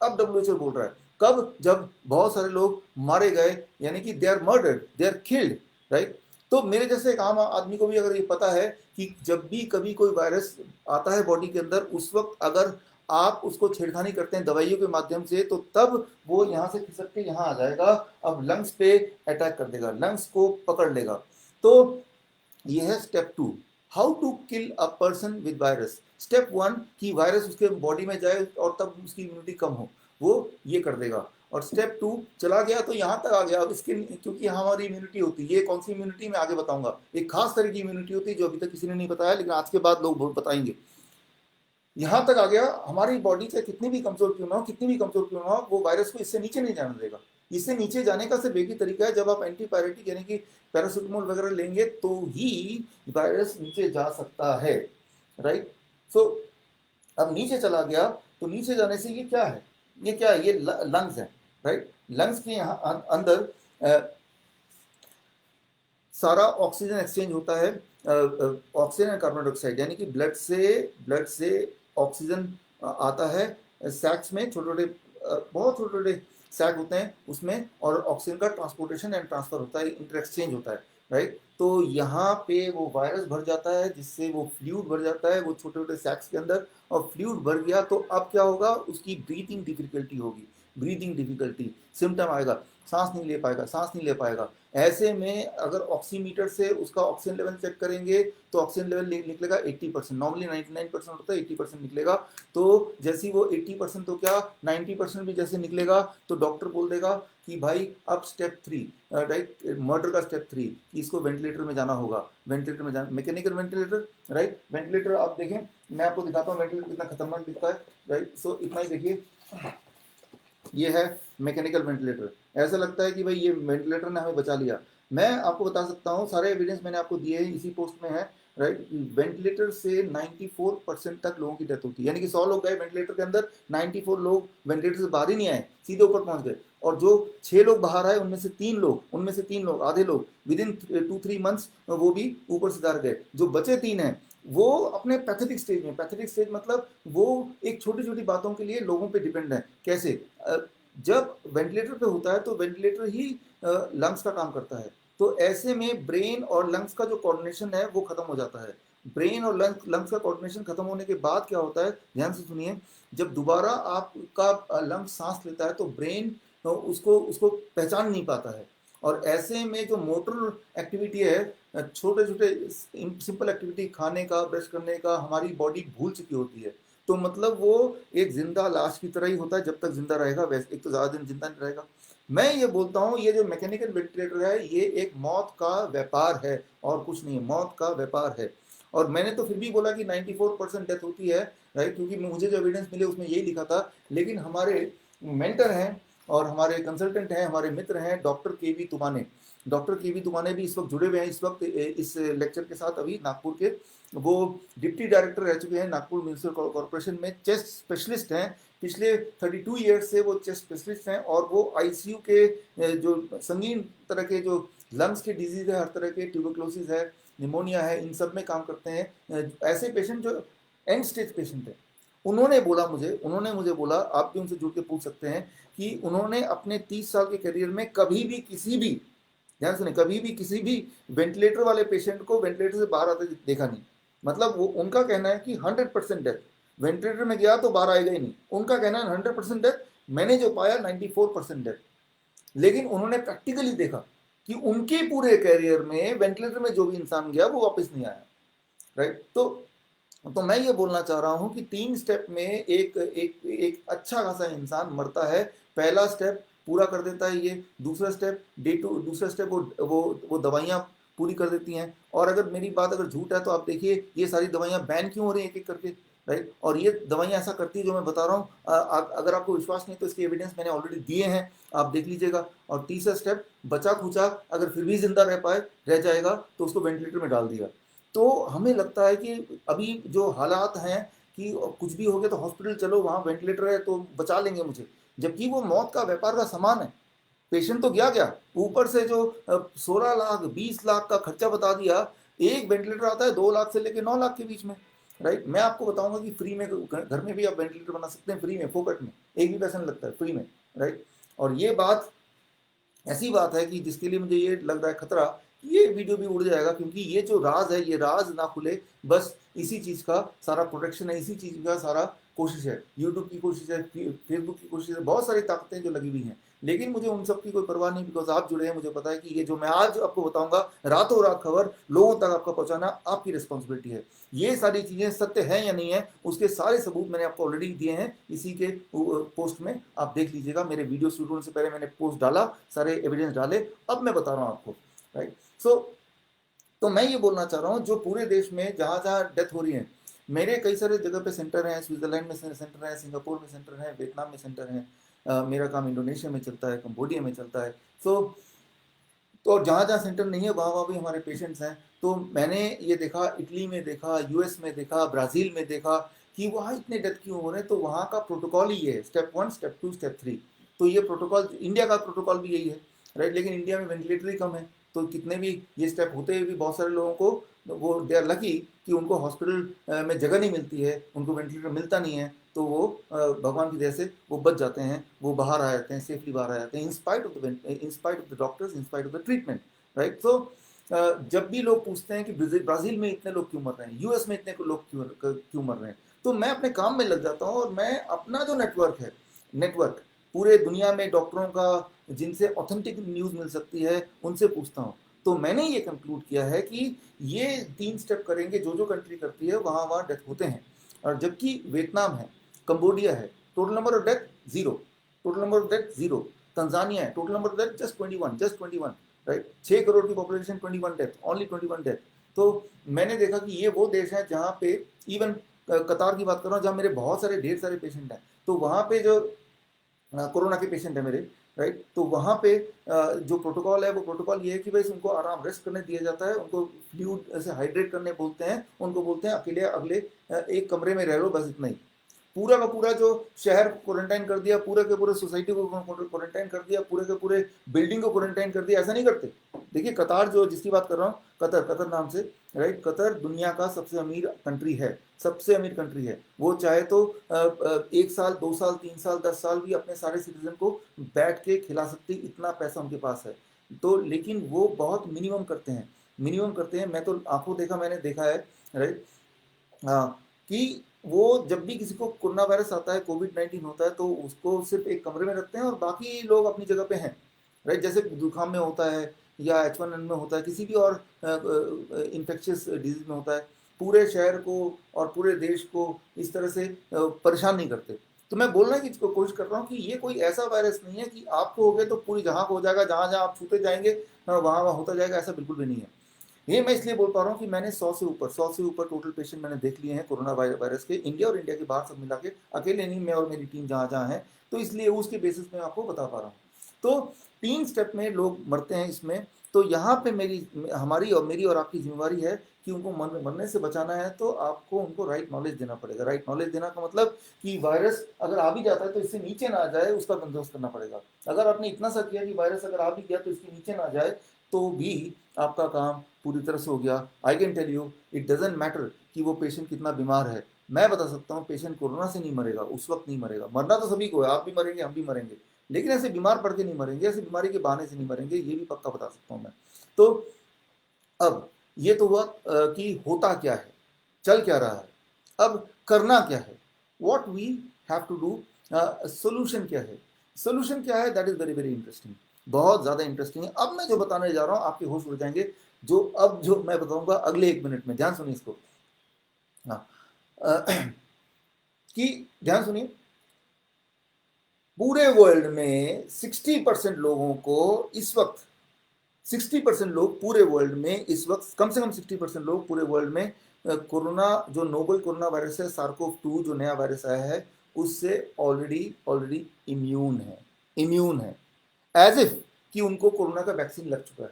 WHO बोल रहा है। कब? जब बहुत सारे लोग मारे गए, यानी कि they are murdered, they are killed, right. तो मेरे जैसे एक आम आदमी को भी अगर ये पता है कि जब भी कभी कोई वायरस आता है बॉडी के अंदर, उस वक्त अगर आप उसको छेड़खानी करते हैं दवाइयों के माध्यम से, तो तब वो यहाँ से खिसक के यहाँ आ जाएगा, अब लंग्स पे अटैक कर देगा, लंग्स को पकड़ लेगा। तो ये है step 2, how to kill a person with virus. Step 1 कि वायरस उसके बॉडी में जाए और तब उसकी इम्यूनिटी कम हो, वो ये कर देगा। और स्टेप 2 चला गया तो यहाँ तक आ गया। अब इसके क्योंकि हमारी इम्यूनिटी होती है, ये कौन सी इम्यूनिटी मैं आगे बताऊंगा, एक खास तरह की इम्यूनिटी होती है जो अभी तक किसी ने नहीं बताया, लेकिन आज के बाद लोग बहुत बताएंगे। यहाँ तक आ गया, हमारी बॉडी चाहे कितनी भी कमजोर क्यों ना हो, कितनी भी कमजोर क्यों ना हो, वो वायरस को इससे नीचे नहीं जाने देगा। इससे नीचे जाने का सिर्फ एक ही तरीका है, जब आप एंटीपायरेटिक यानी कि पैरासिटामोल वगैरह लेंगे तो ही वायरस नीचे जा सकता है, राइट। सो अब नीचे चला गया तो नीचे जाने से ये क्या है, ये क्या है, ये लंग्स है, राइट। लंग्स के यहाँ अंदर सारा ऑक्सीजन एक्सचेंज होता है, ऑक्सीजन एंड कार्बन डाइऑक्साइड, यानी कि ब्लड से ऑक्सीजन आता है सैक्स में, छोटे छोटे बहुत छोटे छोटे सैक होते हैं उसमें, और ऑक्सीजन का ट्रांसपोर्टेशन एंड ट्रांसफर होता है, इंटर एक्सचेंज होता है, राइट। तो यहाँ पे वो वायरस भर जाता है, जिससे वो फ्लूइड भर जाता है वो छोटे छोटे सैक्स के अंदर, और फ्लूइड भर गया तो अब क्या होगा, उसकी ब्रीथिंग डिफिकल्टी होगी, ब्रीदिंग डिफिकल्टी, सिम्टम आएगा, सांस नहीं ले पाएगा। ऐसे में अगर ऑक्सीमीटर से उसका ऑक्सीजन लेवल चेक करेंगे तो ऑक्सीजन लेवल निकलेगा 80%, नॉर्मली 99% होता है, 80% निकलेगा। तो जैसे ही वो 80% तो क्या 90% भी जैसे निकलेगा तो डॉक्टर बोल देगा कि भाई अब स्टेप 3, राइट, मर्डर का स्टेप 3, कि इसको वेंटिलेटर में जाना होगा, वेंटिलेटर में जाना, मैकेनिकल वेंटिलेटर, राइट। वेंटिलेटर आप देखें, मैं आपको दिखाता हूँ वेंटिलेटर कितना खतरनाक दिखता है, राइट। सो इतना ही देखिए, ये है मैकेनिकल वेंटिलेटर। ऐसा लगता है कि भाई ये वेंटिलेटर ने हमें बचा लिया। मैं आपको बता सकता हूँ, सारे एविडेंस मैंने आपको दिए हैं, इसी पोस्ट में है, राइट। वेंटिलेटर से 94% तक लोगों की डेथ होती है, यानी कि 100 लोग गए वेंटिलेटर के अंदर, 94 लोग वेंटिलेटर से बाहर ही नहीं आए, सीधे ऊपर पहुंच गए। और जो 6 लोग बाहर आए उनमें से 3 लोग आधे लोग विदिन 2-3 मंथ्स वो भी ऊपर से उतार गए। जो बचे 3 हैं वो अपने पैथेटिक स्टेज में, पैथेटिक स्टेज मतलब वो एक छोटी छोटी बातों के लिए लोगों पे डिपेंड है। कैसे, जब वेंटिलेटर पे होता है तो वेंटिलेटर ही लंग्स का काम करता है, तो ऐसे में ब्रेन और लंग्स का जो कोऑर्डिनेशन है वो खत्म हो जाता है। ब्रेन और लंग्स का कोऑर्डिनेशन खत्म होने के बाद क्या होता है, ध्यान से सुनिए, जब दोबारा आपका लंग्स सांस लेता है तो ब्रेन उसको उसको पहचान नहीं पाता है, और ऐसे में जो मोटर एक्टिविटी है, छोटे छोटे सिंपल एक्टिविटी, खाने का, ब्रश करने का, हमारी बॉडी भूल चुकी होती है। तो मतलब वो एक जिंदा लाश की तरह ही होता है, जब तक जिंदा रहेगा, वैसे एक तो ज्यादा दिन जिंदा नहीं रहेगा। मैं ये बोलता हूँ ये जो मैकेनिकल वेंटिलेटर है ये एक मौत का व्यापार है और कुछ नहीं है, मौत का व्यापार है। और मैंने तो फिर भी बोला कि 94% डेथ होती है, राइट, क्योंकि मुझे जो एविडेंस मिले उसमें यही लिखा था। लेकिन हमारे मेंटर हैं और हमारे कंसल्टेंट हैं, हमारे मित्र हैं डॉक्टर के वी तुमाने भी इस वक्त जुड़े हुए हैं, इस वक्त इस लेक्चर के साथ अभी नागपुर के, वो डिप्टी डायरेक्टर रह चुके हैं नागपुर म्यूनिसिपल कॉर्पोरेशन में, चेस्ट स्पेशलिस्ट हैं, पिछले 32 ईयर्स से वो चेस्ट स्पेशलिस्ट हैं, और वो आईसीयू के जो संगीन तरह के जो लंग्स के डिजीज है, हर तरह के ट्यूबरक्लोसिस है, निमोनिया है, इन सब में काम करते हैं। ऐसे पेशेंट जो एंड स्टेज पेशेंट है, उन्होंने मुझे बोला, आप भी उनसे जुड़ के पूछ सकते हैं कि उन्होंने अपने 30 साल के करियर में कभी भी किसी भी, ध्यान सुनिए, कभी भी किसी भी वेंटिलेटर वाले पेशेंट को वेंटिलेटर से बाहर आते देखा नहीं। मतलब वो उनका कहना है कि 100% डेथ, वेंटिलेटर में गया तो बाहर आएगा ही नहीं, उनका कहना है 100% डेथ, मैंने जो पाया 94% डेथ। लेकिन उन्होंने प्रैक्टिकली देखा कि उनके पूरे करियर में वेंटिलेटर में जो भी इंसान गया वो वापस नहीं आया, राइट। तो मैं ये बोलना चाह रहा हूँ कि 3 स्टेप में एक अच्छा खासा इंसान मरता है। पहला स्टेप पूरा कर देता है ये, दूसरा स्टेप वो दवाइयाँ पूरी कर देती हैं। और अगर मेरी बात अगर झूठ है तो आप देखिए ये सारी दवाइयाँ बैन क्यों हो रही हैं एक एक करके, राइट। और ये दवाइयाँ ऐसा करती है जो मैं बता रहा हूँ, अगर आपको विश्वास नहीं तो इसके एविडेंस मैंने ऑलरेडी दिए हैं, आप देख लीजिएगा। और तीसरा स्टेप, बचा खुचा अगर फिर भी जिंदा रह जाएगा तो उसको वेंटिलेटर में डाल दिया। तो हमें लगता है कि अभी जो हालात हैं कि कुछ भी हो गया तो हॉस्पिटल चलो, वहाँ वेंटिलेटर है तो बचा लेंगे मुझे, जबकि वो मौत का व्यापार का सामान है। पेशेंट तो गया, ऊपर से जो 16 लाख 20 लाख का खर्चा बता दिया। एक वेंटिलेटर आता है 2 लाख से लेकर 9 लाख के बीच में, राइट। मैं आपको बताऊंगा कि फ्री में घर में भी आप वेंटिलेटर बना सकते हैं, फ्री में, फोकट में, एक भी पैसा नहीं लगता है, फ्री में, राइट। और ये बात ऐसी बात है कि जिसके लिए मुझे ये लग रहा है खतरा, ये वीडियो भी उड़ जाएगा, क्योंकि ये जो राज है ये राज ना खुले, बस इसी चीज का सारा प्रोटेक्शन है, इसी चीज का सारा कोशिश है, यूट्यूब की कोशिश है, फेसबुक की कोशिश है, बहुत सारी ताकतें जो लगी हुई हैं, लेकिन मुझे उन सब की कोई परवाह नहीं, बिकॉज आप जुड़े हैं। मुझे पता है कि ये जो मैं आज आपको बताऊंगा, रातों रात खबर लोगों तक आपका पहुंचाना आपकी रिस्पॉन्सिबिलिटी है। ये सारी चीज़ें सत्य हैं या नहीं है, उसके सारे सबूत मैंने आपको ऑलरेडी दिए हैं इसी के पोस्ट में, आप देख लीजिएगा। मेरे वीडियो शुरू होने से पहले मैंने पोस्ट डाला, सारे एविडेंस डाले, अब मैं बता रहा हूँ आपको, राइट। सो तो मैं ये बोलना चाह रहा हूँ, जो पूरे देश में जहाँ जहाँ डेथ हो रही है, मेरे कई सारे जगह पे सेंटर हैं, स्विट्जरलैंड में सेंटर है, सिंगापुर में सेंटर है, वियतनाम में सेंटर है, मेरा काम इंडोनेशिया में चलता है, कंबोडिया में चलता है। तो और जहाँ जहाँ सेंटर नहीं है वहाँ वहाँ भी हमारे पेशेंट्स हैं। तो मैंने ये देखा, इटली में देखा, यूएस में देखा, ब्राज़ील में देखा कि वहाँ इतने डेथ क्यों हो रहे हैं। तो वहाँ का प्रोटोकॉल ही है, स्टेप 1, स्टेप 2, स्टेप 3। तो ये प्रोटोकॉल, इंडिया का प्रोटोकॉल भी यही है, राइट। लेकिन इंडिया में वेंटिलेटर ही कम है, तो कितने भी ये स्टेप होते हुए भी बहुत सारे लोगों को, वो दे आर लकी कि उनको हॉस्पिटल में जगह नहीं मिलती है, उनको वेंटिलेटर मिलता नहीं है, तो वो भगवान की दया से वो बच जाते हैं, वो बाहर आ जाते हैं, सेफली बाहर आ जाते हैं, in spite of the doctors, in spite of the treatment, right. तो जब भी लोग पूछते हैं कि ब्राज़ील में इतने लोग क्यों मर रहे हैं, यूएस में इतने लोग क्यों मर रहे हैं, तो मैं अपने काम में लग जाता हूँ और मैं अपना जो नेटवर्क पूरे दुनिया में डॉक्टरों का, जिनसे ऑथेंटिक न्यूज़ मिल सकती है, उनसे पूछता हूँ। तो मैंने ये कंक्लूड किया है कि ये 3 स्टेप करेंगे, जो कंट्री करती है वहाँ वहाँ डेथ होते हैं। और जबकि वियतनाम है, कंबोडिया है, total number of death 0, Tanzania है, total number of death just 21, right. 6 crore की पॉपुलेशन, 21 डेथ, ओनली 21 डेथ। तो मैंने देखा कि ये वो देश है जहाँ पे, इवन कतार की बात कर रहा हूँ, जहाँ मेरे बहुत सारे ढेर सारे पेशेंट हैं, तो वहाँ पे जो कोरोना के पेशेंट है मेरे, राइट, तो वहाँ पे जो प्रोटोकॉल है, वो प्रोटोकॉल ये है कि भाई उनको आराम, रेस्ट करने दिया जाता है, उनको फ्लूइड से हाइड्रेट करने बोलते हैं, उनको बोलते हैं अकेले अगले एक कमरे में रह लो, बस इतना ही। पूरा का पूरा जो शहर क्वारंटाइन कर दिया, पूरे के पूरे सोसाइटी को क्वारंटाइन कर दिया, पूरे के पूरे बिल्डिंग को क्वारंटाइन कर दिया, ऐसा नहीं करते। देखिए कतार, जो जिसकी बात कर रहा हूँ, कतर नाम से, राइट। कतर दुनिया का सबसे अमीर कंट्री है, सबसे अमीर कंट्री है। वो चाहे तो 1 साल, 2 साल, 3 साल, 10 साल भी अपने सारे सिटीजन को बैठ के खिला सकती, इतना पैसा उनके पास है। तो लेकिन वो बहुत मिनिमम करते हैं। मैं तो आंखों देखा, मैंने देखा है, राइट, कि वो जब भी किसी को कोरोना वायरस आता है, कोविड-19 होता है, तो उसको सिर्फ एक कमरे में रखते हैं और बाकी लोग अपनी जगह पे हैं, राइट। जैसे जुकाम में होता है या H1N1 में होता है, किसी भी और इन्फेक्शियस डिजीज में होता है, पूरे शहर को और पूरे देश को इस तरह से परेशान नहीं करते। तो मैं बोलने की कोशिश कर रहा हूँ कि ये कोई ऐसा वायरस नहीं है कि आपको हो गया तो पूरी जहाँ को हो जाएगा, जहाँ जहाँ आप छूते जाएंगे वहाँ वहाँ होता जाएगा, ऐसा बिल्कुल भी नहीं है। ये मैं इसलिए बोल पा रहा हूँ कि मैंने 100 से ऊपर टोटल पेशेंट मैंने देख लिए हैं कोरोना वायरस के, इंडिया और इंडिया के बाहर सब मिला के, अकेले नहीं, मैं और मेरी टीम जहाँ जहाँ है, तो इसलिए उसके बेसिस में आपको बता पा रहा हूँ। तो 3 स्टेप में लोग मरते हैं इसमें। तो यहाँ पे हमारी और मेरी और आपकी जिम्मेवारी है कि उनको मरने से बचाना है, तो आपको उनको राइट नॉलेज देना पड़ेगा। राइट नॉलेज देना का मतलब कि वायरस अगर आ भी जाता है तो इससे नीचे ना आ जाए, उसका बंदोबस्त करना पड़ेगा। अगर आपने इतना सा किया कि वायरस अगर आ भी गया तो इसके नीचे ना जाए, तो भी आपका काम पूरी तरह से हो गया। I can tell you, it doesn't matter कि वो पेशेंट कितना बीमार है। मैं बता सकता हूँ पेशेंट कोरोना से नहीं मरेगा, उस वक्त नहीं मरेगा। मरना तो सभी को है, आप भी मरेंगे, हम भी मरेंगे, लेकिन ऐसे बीमार पड़ के नहीं मरेंगे, ऐसे बीमारी के बहाने से नहीं मरेंगे, ये भी पक्का बता सकता हूँ मैं। तो अब ये तो हुआ कि होता क्या है, चल क्या रहा है, अब करना क्या है, what we have to do, solution क्या है। सोल्यूशन क्या है, that is very very interesting, बहुत ज़्यादा इंटरेस्टिंग है। अब मैं जो बताने जा रहा हूँ आपके होश उड़ जाएंगे, जो मैं बताऊंगा अगले 1 मिनट में, ध्यान सुनिए इसको। हाँ, कि ध्यान सुनिए, पूरे वर्ल्ड में 60% लोगों को इस वक्त, 60% लोग पूरे वर्ल्ड में इस वक्त, कम से कम 60% लोग पूरे वर्ल्ड में कोरोना, जो नोवल कोरोना वायरस है, SARS-CoV-2 जो नया वायरस आया है, उससे ऑलरेडी इम्यून है, एज इफ कि उनको कोरोना का वैक्सीन लग चुका है,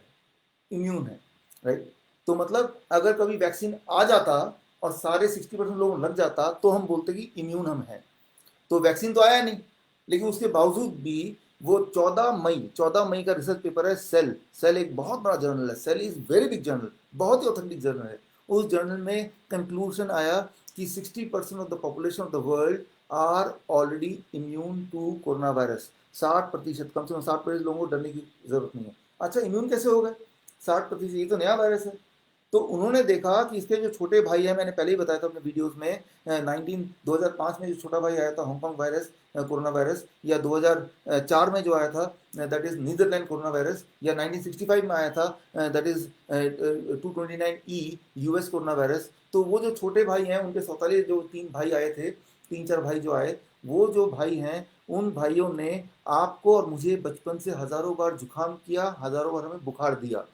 इम्यून है, राइट। तो मतलब अगर कभी वैक्सीन आ जाता और सारे 60% लोग लग जाता, तो हम बोलते कि इम्यून हम हैं। तो वैक्सीन तो आया नहीं, लेकिन उसके बावजूद भी वो 14 मई का रिसर्च पेपर है, सेल एक बहुत बड़ा जर्नल है, Cell is very big journal, बहुत ही ऑथेंटिक जर्नल है। उस जर्नल में कंक्लूजन आया कि 60% of the population of the world are already immune to corona virus. 60%, कम से कम 60% लोगों को डरने की जरूरत नहीं है। अच्छा, इम्यून कैसे हो गए 60%? ये तो नया वायरस है, तो उन्होंने देखा कि इसके जो छोटे भाई हैं, मैंने पहले ही बताया था अपने वीडियोस में, 2005 में जो छोटा भाई आया था हांगकांग वायरस, कोरोना वायरस, या 2004 में जो आया था that is Netherlands corona virus, या 1965 में आया था that is 229E US corona virus. तो वो जो छोटे भाई हैं उनके सौतेले जो 3 भाई आए थे, 3-4 भाई जो आए, वो जो भाई हैं उन भाइयों ने आपको और मुझे बचपन से हजारों बार जुकाम किया, हजारों बार हमें बुखार दिया।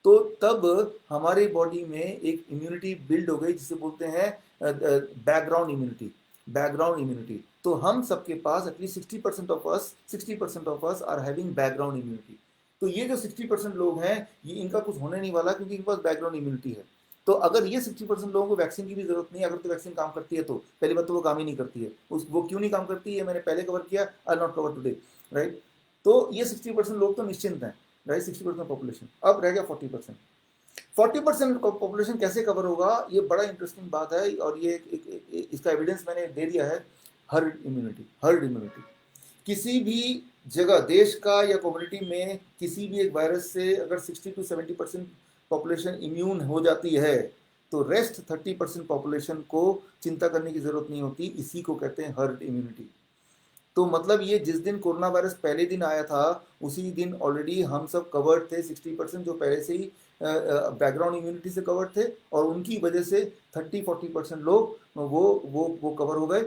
तो तब हमारी बॉडी में एक इम्यूनिटी बिल्ड हो गई जिसे बोलते हैं बैकग्राउंड इम्यूनिटी। बैकग्राउंड इम्यूनिटी, तो हम सबके पास at least 60% of us are having background immunity. तो ये जो 60% लोग हैं, ये इनका कुछ होने नहीं वाला क्योंकि इनके पास बैकग्राउंड इम्यूनिटी है। तो अगर ये 60% लोगों को वैक्सीन की भी जरूरत नहीं है, अगर तो वैक्सीन काम करती है तो पहली बात तो वो काम ही नहीं करती है। वो क्यों नहीं काम करती है मैंने पहले कवर किया, आई नॉट कवर टुडे, राइट। तो ये 60% लोग तो निश्चिंत हैं, राइट, 60% पॉपुलेशन। अब रह गया 40%। 40% पॉपुलेशन कैसे कवर होगा, ये बड़ा इंटरेस्टिंग बात है, और ये इसका एविडेंस मैंने दे दिया है। Herd immunity, herd immunity. किसी भी जगह, देश का या कम्युनिटी में किसी भी एक वायरस से अगर 60 to 70% पॉपुलेशन इम्यून हो जाती है, तो रेस्ट 30% पॉपुलेशन को चिंता करने की जरूरत नहीं होती। इसी को कहते हैं हर्ड इम्यूनिटी। तो मतलब ये जिस दिन कोरोना वायरस पहले दिन आया था, उसी दिन ऑलरेडी हम सब कवर्ड थे, 60% जो पहले से ही बैकग्राउंड इम्यूनिटी से कवर्ड थे, और उनकी वजह से 30-40% लोग वो कवर हो गए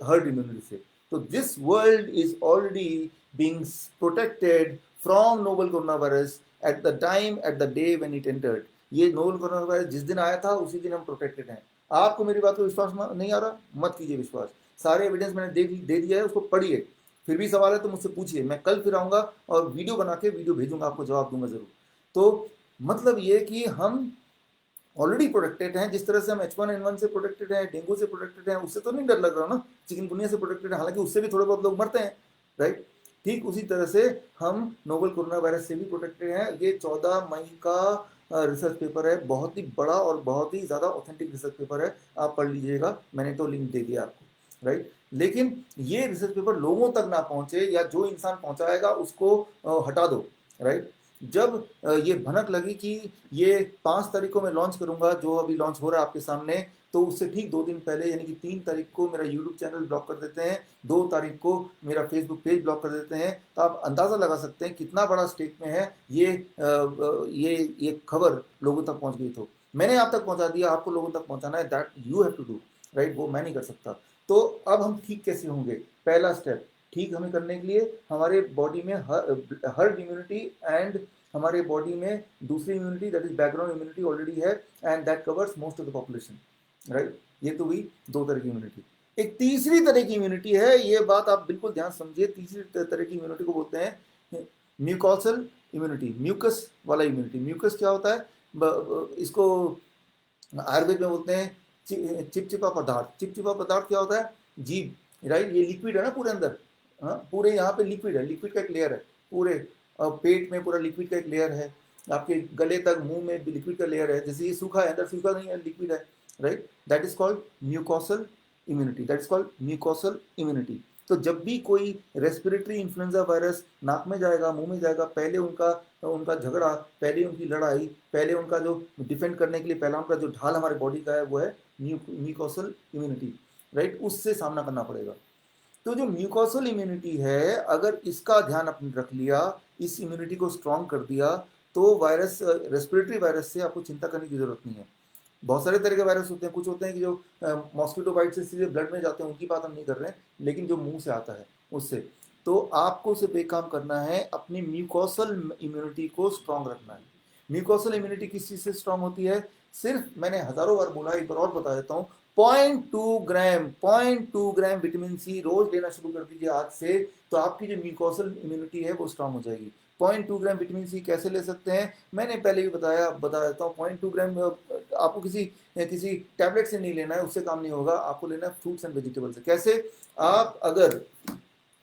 हर्ड इम्यूनिटी से। तो this world is already being protected from novel corona virus at the time, at the day when it entered. ये नोवल कोरोना वायरस जिस दिन आया था उसी दिन हम प्रोटेक्टेड हैं। आपको मेरी बात को विश्वास नहीं आ रहा, मत कीजिए विश्वास। सारे एविडेंस मैंने दे दिया है, उसको पढ़िए। फिर भी सवाल है तो मुझसे पूछिए, मैं कल फिर आऊँगा और वीडियो बना के वीडियो भेजूंगा, आपको जवाब दूंगा जरूर। तो मतलब ये कि हम ऑलरेडी प्रोटेक्टेड हैं। जिस तरह से हम H1N1 से प्रोटेक्टेड हैं, डेंगू से प्रोटेक्टेड हैं, उससे तो नहीं डर लग रहा ना, चिकनगुनिया से प्रोटेक्टेड है, हालांकि उससे भी थोड़े बहुत लोग मरते हैं, राइट। ठीक उसी तरह से हम नोवल कोरोना वायरस से भी प्रोटेक्टेड हैं। ये 14 मई का रिसर्च पेपर है, बहुत ही बड़ा और बहुत ही ज़्यादा ऑथेंटिक रिसर्च पेपर है, आप पढ़ लीजिएगा, मैंने तो लिंक दे दिया आपको, राइट। लेकिन ये रिसर्च पेपर लोगों तक ना पहुंचे, या जो इंसान पहुंचाएगा उसको हटा दो, राइट। जब ये भनक लगी कि ये 5 तारीख को मैं लॉन्च करूंगा, जो अभी लॉन्च हो रहा है आपके सामने, तो उससे ठीक 2 दिन पहले यानी कि 3 तारीख को मेरा यूट्यूब चैनल ब्लॉक कर देते हैं, 2 तारीख को मेरा फेसबुक पेज ब्लॉक कर देते हैं। तो आप अंदाज़ा लगा सकते हैं कितना बड़ा स्टेक में है ये खबर लोगों तक पहुंच गई। तो मैंने आप तक पहुंचा दिया, आपको लोगों तक पहुंचाना है, that you have to do, right, वो मैं नहीं कर सकता। तो अब हम ठीक कैसे होंगे? पहला स्टेप ठीक हमें करने के लिए हमारे बॉडी में हर्ड इम्यूनिटी एंड हमारे बॉडी में दूसरी immunity that is background immunity already है, and that covers most of the population, right. ये तो हुई 2 तरह की इम्यूनिटी। एक तीसरी तरह की इम्यूनिटी है, ये बात आप बिल्कुल ध्यान समझिए। तीसरी तरह की इम्यूनिटी को बोलते हैं म्यूकोसल इम्यूनिटी, म्यूकस वाला इम्यूनिटी। म्यूकस क्या होता है? इसको आयुर्वेद में बोलते हैं चिपचिपा पदार्थ। चिपचिपा पदार्थ क्या होता है? जीभ, राइट। ये लिक्विड है ना पूरे अंदर, हाँ, पूरे यहाँ पे लिक्विड है, लिक्विड का एक लेयर है, पूरे पेट में पूरा लिक्विड का एक लेयर है, आपके गले तक, मुंह में भी लिक्विड का लेयर है। जैसे ये सूखा है, अंदर सूखा नहीं है, लिक्विड है, right. That is called mucosal immunity, that is called mucosal immunity. तो जब भी कोई रेस्पिरेटरी इन्फ्लुएंजा वायरस नाक में जाएगा, मुंह में जाएगा, पहले उनका झगड़ा, पहले उनकी लड़ाई, पहले उनका जो डिफेंड करने के लिए पहला उनका जो ढाल हमारे बॉडी का है वो है म्यूकोसल इम्यूनिटी, राइट। उससे सामना करना पड़ेगा। तो जो म्यूकोसल इम्यूनिटी है, अगर इसका ध्यान आपने रख लिया, इस इम्यूनिटी को स्ट्रॉन्ग कर दिया, तो वायरस, रेस्पिरेटरी वायरस से आपको चिंता करने की जरूरत नहीं है। बहुत सारे तरह के वायरस होते हैं, कुछ होते हैं कि जो मॉस्किटो बाइट से सीधे ब्लड में जाते हैं, उनकी बात हम नहीं कर रहे हैं, लेकिन जो मुंह से आता है उससे। तो आपको सिर्फ एक काम करना है, अपनी म्यूकोसल इम्यूनिटी को स्ट्रॉन्ग रखना है। म्यूकोसल इम्यूनिटी किस चीज से स्ट्रॉन्ग होती है? सिर्फ मैंने हजारों बार बोला, एक बार और बता देता हूँ, 0.2 ग्राम विटामिन सी रोज लेना शुरू कर दीजिए आज से, तो आपकी जो म्यूकोसल इम्यूनिटी है वो स्ट्रांग हो जाएगी। 0.2 ग्राम विटामिन सी कैसे ले सकते हैं? मैंने पहले भी बता देता हूँ। 0.2 ग्राम आपको किसी टैबलेट से नहीं लेना है, उससे काम नहीं होगा, आपको लेना है फ्रूट्स एंड वेजिटेबल से। कैसे? आप अगर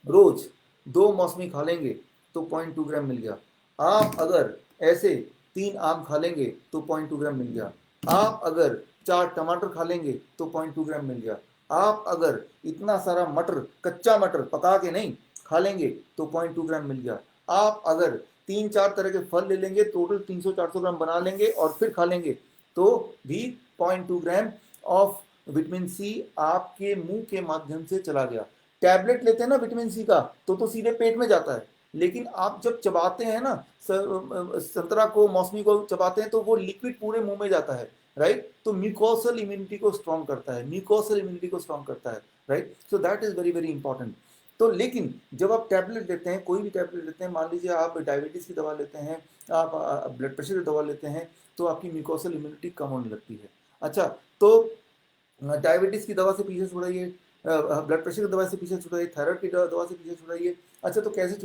रोज 2 मौसमी खा लेंगे तो 0.2 ग्राम मिल गया। आप अगर ऐसे 3 आम खा लेंगे तो 0.2 ग्राम मिल गया। आप अगर 4 टमाटर खा लेंगे तो 0.2 ग्राम मिल गया। आप अगर इतना सारा मटर, कच्चा मटर पका के नहीं खा लेंगे तो 0.2 ग्राम मिल गया। आप अगर 3-4 तरह के फल ले लेंगे, टोटल 300-400 ग्राम बना लेंगे और फिर खा लेंगे तो भी 0.2 ग्राम ऑफ विटामिन सी आपके मुंह के माध्यम से चला गया। टैबलेट लेते हैं ना विटामिन सी का तो सीधे पेट में जाता है, लेकिन आप जब चबाते हैं ना संतरा को, मौसमी को चबाते हैं तो वो लिक्विड पूरे मुंह में जाता है, राइट। तो म्यूकोसल इम्यूनिटी को स्ट्रॉन्ग करता है, म्यूकोसल इम्यूनिटी को स्ट्रॉन्ग करता है, right. So that is very very important. तो लेकिन जब आप टैबलेट लेते हैं, कोई भी टैबलेट लेते हैं, मान लीजिए आप डायबिटीज की दवा लेते हैं, आप ब्लड प्रेशर की दवा लेते हैं, तो आपकी म्यूकोसल इम्यूनिटी कम होने लगती है। अच्छा, तो डायबिटीज की दवा से पीछे छुड़ाइए, ब्लड प्रेशर की दवा से पीछे छुड़ाइए, थायराइड की दवा से पीछे छुड़ाइए। अच्छा, तो कैसे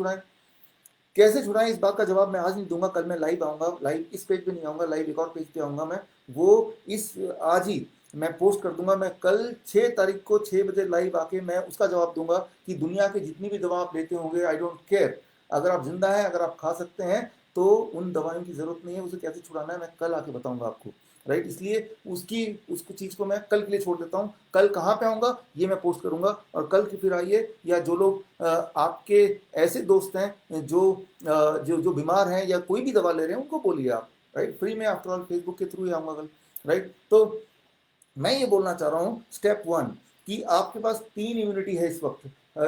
छुड़ाएं, इस बात का जवाब मैं आज नहीं दूंगा, कल मैं लाइव आऊंगा, लाइव इस पेज पे नहीं आऊंगा, लाइव एक और पेज पे आऊंगा मैं, वो इस आज ही मैं पोस्ट कर दूंगा। मैं कल 6 तारीख को 6 बजे लाइव आके मैं उसका जवाब दूंगा कि दुनिया की जितनी भी दवा आप लेते होंगे, आई डोंट केयर, अगर आप जिंदा हैं, अगर आप खा सकते हैं तो उन दवाइयों की जरूरत नहीं है, उसे कैसे छुड़ाना है मैं कल आके बताऊंगा आपको, राइट। इसलिए उसको चीज़ को मैं कल के लिए छोड़ देता हूँ। कल कहाँ पे आऊँगा ये मैं पोस्ट करूँगा, और कल के फिर आइए, या जो लोग आपके ऐसे दोस्त हैं जो बीमार हैं या कोई भी दवा ले रहे हैं उनको बोलिए आप, राइट। फ्री में, आफ्टर ऑल फेसबुक के थ्रू ही आऊँगा कल, राइट। तो मैं ये बोलना चाह रहा हूँ स्टेप 1 कि आपके पास 3 इम्यूनिटी है इस वक्त।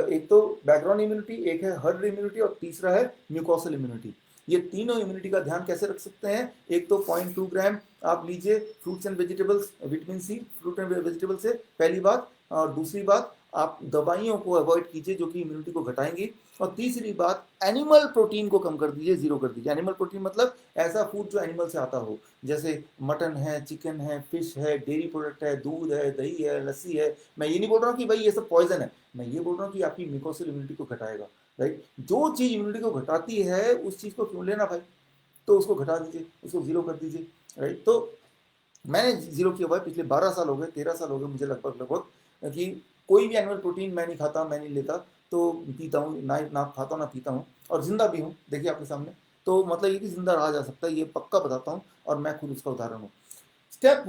एक तो बैकग्राउंड इम्यूनिटी, एक है हर्ड इम्यूनिटी, और तीसरा है म्यूकोसल इम्यूनिटी। ये तीनों इम्यूनिटी का ध्यान कैसे रख सकते हैं? एक तो 0.2 ग्राम आप लीजिए fruits and vegetables, vitamin C fruit and vegetable से, पहली बात। और दूसरी बात, आप दवाइयों को अवॉइड कीजिए जो कि इम्यूनिटी को घटाएंगी। और तीसरी बात, एनिमल प्रोटीन को कम कर दीजिए, जीरो कर दीजिए। एनिमल प्रोटीन मतलब ऐसा फूड जो एनिमल से आता हो, जैसे मटन है, चिकन है, फिश है, डेयरी प्रोडक्ट है, दूध है, दही है, लस्सी है। मैं ये नहीं बोल रहा हूँ कि भाई ये सब पॉइजन है, मैं ये बोल रहा हूँ कि आपकी म्यूकोसल इम्यूनिटी को घटाएगा, राइट। जो चीज़ इम्यूनिटी को घटाती है उस चीज़ को क्यों लेना भाई, तो उसको घटा दीजिए, उसको जीरो कर दीजिए, राइट। तो मैंने जीरो किया हुआ है, पिछले 12 साल हो गए, 13 साल हो गए मुझे लगभग कि कोई भी एनिमल प्रोटीन मैं नहीं खाता, मैं नहीं लेता, तो पीता हूँ ना खाता हूँ ना पीता हूँ, और जिंदा भी हूँ, देखिए आपके सामने। तो मतलब ये कि जिंदा रहा जा सकता है, ये पक्का बताता हूँ, और मैं खुद उसका उदाहरण हूँ। स्टेप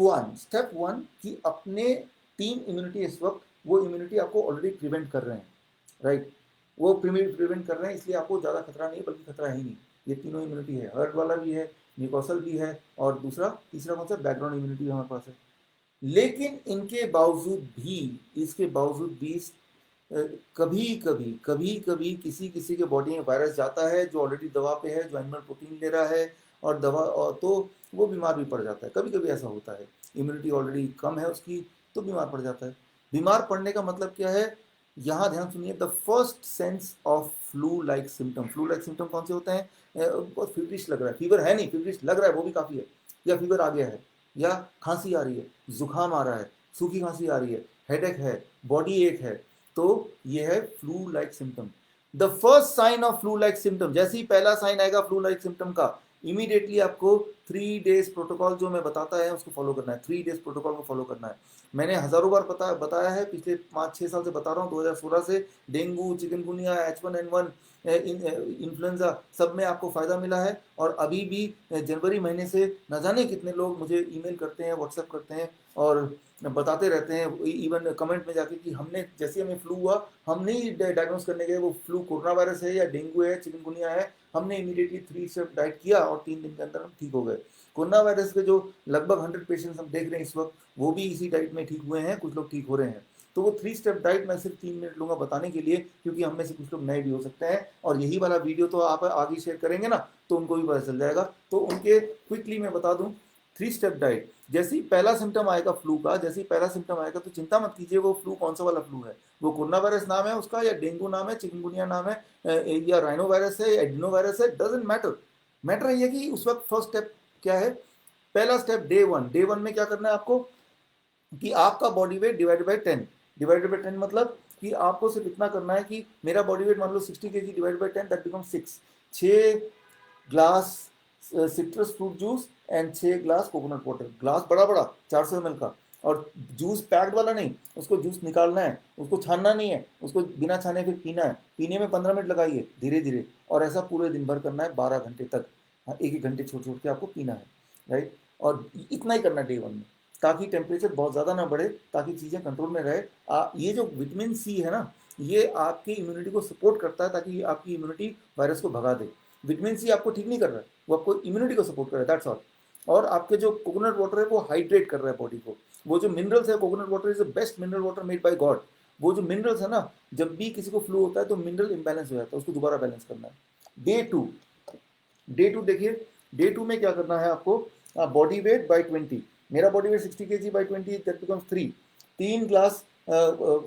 वन कि अपने 3 इम्यूनिटी इस वक्त, वो इम्यूनिटी आपको ऑलरेडी प्रिवेंट कर रहे हैं, राइट। वो प्रिवेंट कर रहे हैं, इसलिए आपको ज़्यादा खतरा नहीं, बल्कि खतरा ही नहीं। ये तीनों इम्यूनिटी है, हर्ट वाला भी है, म्यूकोसल भी है, और तीसरा कौन सा, बैकग्राउंड इम्यूनिटी हमारे पास है। लेकिन इसके बावजूद भी कभी किसी किसी के बॉडी में वायरस जाता है जो ऑलरेडी दवा पे है, जो एनिमल प्रोटीन ले रहा है, और तो वो बीमार भी पड़ जाता है। कभी कभी ऐसा होता है, इम्यूनिटी ऑलरेडी कम है उसकी, तो बीमार पड़ जाता है। बीमार पड़ने का मतलब क्या है, यहाँ ध्यान सुनिए। The first sense of flu like symptom कौन से होते हैं? बहुत फीवरिश लग रहा है, फीवर है नहीं, फीवरिश लग रहा है, वो भी काफ़ी है, या फीवर आ गया है, या खांसी आ रही है, जुकाम आ रहा है, सूखी खांसी आ रही है, हेडेक है, बॉडी एक है, तो ये है flu like symptom. The first sign of flu like symptom, जैसे ही पहला साइन आएगा फ्लू लाइक सिम्टम का, इमीडिएटली आपको 3 डेज प्रोटोकॉल जो मैं बताता है उसको फॉलो करना है, 3 डेज प्रोटोकॉल को फॉलो करना है। मैंने हजारों बार बताया है, पिछले 5-6 साल से बता रहा हूँ, 2016 से। डेंगू, चिकनगुनिया, H1N1, इन्फ्लुएंजा, सब में आपको फ़ायदा मिला है। और अभी भी जनवरी महीने से न जाने कितने लोग मुझे ईमेल करते हैं, व्हाट्सएप करते हैं, और बताते रहते हैं, इवन कमेंट में जाके कि हमने, जैसे हमें फ्लू हुआ, हम नहीं डायग्नोस करने गए वो फ्लू कोरोना वायरस है या डेंगू है, चिकनगुनिया है, हमने इमीडिएटली 3 स्टेप डाइट किया और 3 दिन के अंदर हम ठीक हो गए। कोरोना वायरस के जो लगभग 100 पेशेंट्स हम देख रहे हैं इस वक्त, वो भी इसी डाइट में ठीक हुए हैं, कुछ लोग ठीक हो रहे हैं। तो वो 3 स्टेप डाइट मैं सिर्फ 3 मिनट लूंगा बताने के लिए, क्योंकि हम में से कुछ लोग नए भी हो सकते हैं, और यही वाला वीडियो तो आप आगे शेयर करेंगे ना, तो उनको भी पता चल जाएगा। तो उनके क्विकली मैं बता दूं 3 स्टेप डाइट। जैसे ही पहला सिम्टम आएगा फ्लू का, जैसे ही पहला सिम्टम आएगा तो चिंता मत कीजिए वो फ्लू कौन सा वाला फ्लू है, वो कोरोना वायरस नाम है उसका, या डेंगू नाम है, चिकनगुनिया नाम है, या राइनो वायरस है, या एडिनो वायरस है, डजेंट मैटर। मैटर ये कि उस वक्त फर्स्ट स्टेप क्या है। पहला स्टेप डे 1 में क्या करना है आपको, कि आपका बॉडी वेट डिवाइडेड बाई 10 मतलब कि आपको सिर्फ इतना करना है कि मेरा बॉडी वेट मान लो 60 kg divided by 10, that become 6 glass citrus fruit juice and 6 glass coconut water. Glass बड़ा बड़ा 400 ml का, और जूस पैक्ड वाला नहीं, उसको जूस निकालना है, उसको छानना नहीं है, उसको बिना छाने फिर पीना है। पीने में 15 मिनट लगाइए धीरे धीरे, और ऐसा पूरे दिन भर करना है 12 घंटे तक। एक एक घंटे छोड़ छोड़ के आपको पीना है, राइट। और इतना ही करना डे 1 में, ताकि टेम्परेचर बहुत ज़्यादा ना बढ़े, ताकि चीज़ें कंट्रोल में रहे। ये जो विटामिन सी है ना, ये आपकी इम्यूनिटी को सपोर्ट करता है, ताकि आपकी इम्यूनिटी वायरस को भगा दे। विटामिन सी आपको ठीक नहीं कर रहा है, वो आपको इम्यूनिटी को सपोर्ट कर रहा है, दैट्स ऑल। और आपके जो कोकोनट वाटर है वो हाइड्रेट कर रहा है बॉडी को। वो जो मिनरल्स है, coconut water is the best mineral water made by God. वो जो मिनरल्स है ना, जब भी किसी को फ्लू होता है तो मिनरल इम्बैलेंस हो जाता है, उसको दोबारा बैलेंस करना है। डे टू देखिए, डे टू में क्या करना है आपको, बॉडी वेट बाई 20, मेरा body weight 60 kg by 20, that becomes 3 glass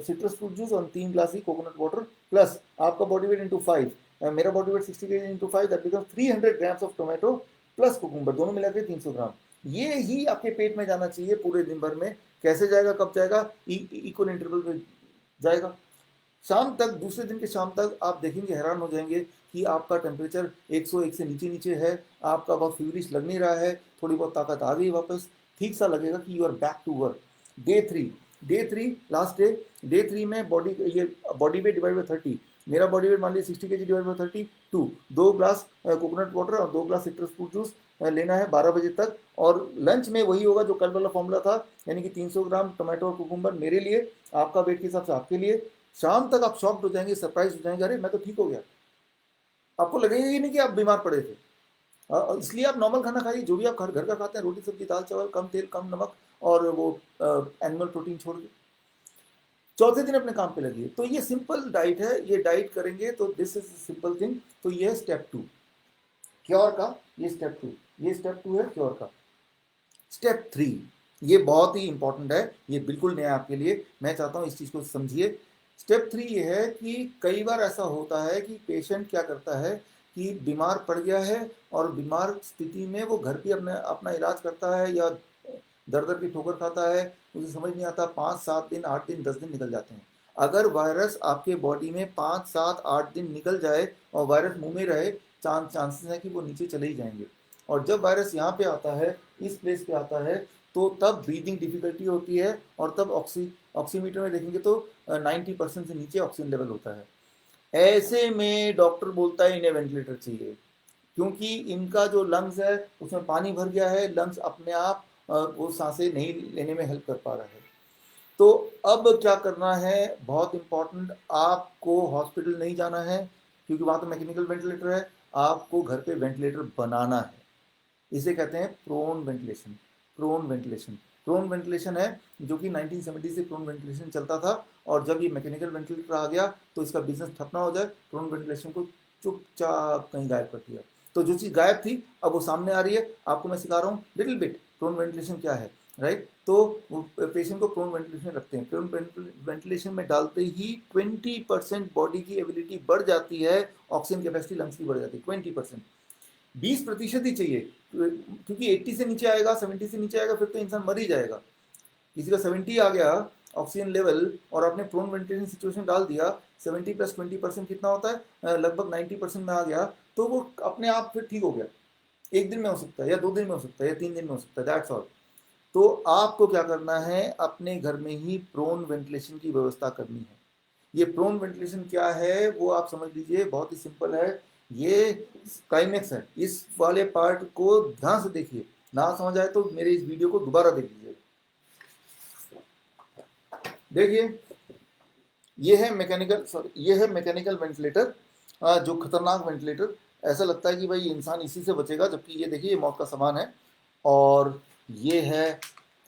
citrus fruit juice और 3 ग्लास ही कोकोनट वाटर, प्लस आपका बॉडी वेट इंटू 5, मेरा body weight 60 kg into 5, that becomes 300 grams of tomato plus cucumber, दोनों मिला के 300 ग्राम। ये ही आपके पेट में जाना चाहिए पूरे दिन भर में। कैसे जाएगा, कब जाएगा, इक्वल इंटरवल में जाएगा। शाम तक, दूसरे दिन के शाम तक आप देखेंगे, हैरान हो जाएंगे कि आपका टेम्परेचर 101 से नीचे नीचे है, आपका बहुत फीवरिश लग नहीं रहा है, थोड़ी बहुत ताकत आ गई वापस, ठीक सा लगेगा कि you are back to work. Day three last day 3 में बॉडी वेट डिवाइड बाई 30, मेरा बॉडी वेट मान लीजिए 60 kg divide by 32, 2 glass coconut water और 2 ग्लास सिट्रस फ्रूट जूस लेना है 12 बजे तक। और लंच में वही होगा जो कल वाला फॉर्मूला था, यानी कि 300 ग्राम टोमेटो और कुकुम्बर मेरे लिए, आपका वेट के हिसाब से आपके लिए। शाम तक आप शॉक्ड हो जाएंगे, सरप्राइज हो जाएंगे, अरे मैं तो ठीक हो गया। आपको लगेगा ही नहीं कि आप बीमार पड़े थे। इसलिए आप नॉर्मल खाना खाइए, जो भी आप घर का खाते हैं, रोटी सब्जी दाल चावल, कम तेल कम नमक, और वो एनिमल प्रोटीन छोड़ के चौथे दिन अपने काम पे लगिए। तो ये सिंपल डाइट है, ये डाइट करेंगे तो दिस इज सिंपल थिंग। तो ये है स्टेप 2 क्योर का, ये स्टेप 2 है क्योर का। स्टेप 3 ये बहुत ही इंपॉर्टेंट है, ये बिल्कुल नया आपके लिए, मैं चाहता हूँ इस चीज़ को समझिए। स्टेप 3 ये है कि कई बार ऐसा होता है कि पेशेंट क्या करता है कि बीमार पड़ गया है और बीमार स्थिति में वो घर पे अपना इलाज करता है या दर दर की ठोकर खाता है, उसे समझ नहीं आता, 5-7 दिन 8 दिन 10 दिन निकल जाते हैं। अगर वायरस आपके बॉडी में 5-7-8 दिन निकल जाए और वायरस मुंह में रहे, चांसेस है कि वो नीचे चले ही जाएंगे। और जब वायरस यहाँ पे आता है, इस प्लेस पे आता है, तो तब ब्रीदिंग डिफिकल्टी होती है और तब ऑक्सीमीटर में देखेंगे तो 90% से नीचे ऑक्सीजन लेवल होता है। ऐसे में डॉक्टर बोलता है इन्हें वेंटिलेटर चाहिए, क्योंकि इनका जो लंग्स है उसमें पानी भर गया है, लंग्स अपने आप वो सांसें नहीं लेने में हेल्प कर पा रहा है। तो अब क्या करना है, बहुत इंपॉर्टेंट, आपको हॉस्पिटल नहीं जाना है क्योंकि वहाँ तो मैकेनिकल वेंटिलेटर है, आपको घर पे वेंटिलेटर बनाना है। इसे कहते हैं प्रोन वेंटिलेशन। प्रोन वेंटिलेशन है जो कि 1970 से प्रोन वेंटिलेशन चलता था, और जब ये मैकेनिकल वेंटिलेटर आ गया तो इसका बिजनेस ठप ना हो जाए, प्रोन वेंटिलेशन को चुपचाप कहीं गायब कर दिया। तो जो चीज़ गायब थी अब वो सामने आ रही है, आपको मैं सिखा रहा हूँ लिटिल बिट प्रोन वेंटिलेशन क्या है, राइट। तो पेशेंट को प्रोन वेंटिलेशन रखते हैं, प्रोन वेंटिलेशन में डालते ही 20% बॉडी की एबिलिटी बढ़ जाती है, ऑक्सीजन कैपेसिटी लंग्स की बढ़ जाती है 20%। 20% ही चाहिए, क्योंकि 80 से नीचे आएगा, 70 से नीचे आएगा, फिर तो इंसान मर ही जाएगा। किसी का 70 आ गया ऑक्सीजन लेवल और आपने प्रोन वेंटिलेशन सिचुएशन डाल दिया, 70 + 20% कितना होता है, लगभग 90% में आ गया, तो वो अपने आप फिर ठीक हो गया। 1 दिन में हो सकता है, या 2 दिन में हो सकता है, या 3 दिन में हो सकता है, दैट्स ऑल। तो आपको क्या करना है, अपने घर में ही प्रोन वेंटिलेशन की व्यवस्था करनी है। ये प्रोन वेंटिलेशन क्या है वो आप समझ लीजिए, बहुत ही सिंपल है। ये क्लाइमेक्स है, इस वाले पार्ट को ध्यान से देखिए, ना समझ आए तो मेरे इस वीडियो को दोबारा देख लीजिए। देखिए ये है मैकेनिकल वेंटिलेटर, जो खतरनाक वेंटिलेटर, ऐसा लगता है कि भाई इंसान इसी से बचेगा, जबकि ये देखिए ये मौत का सामान है। और ये है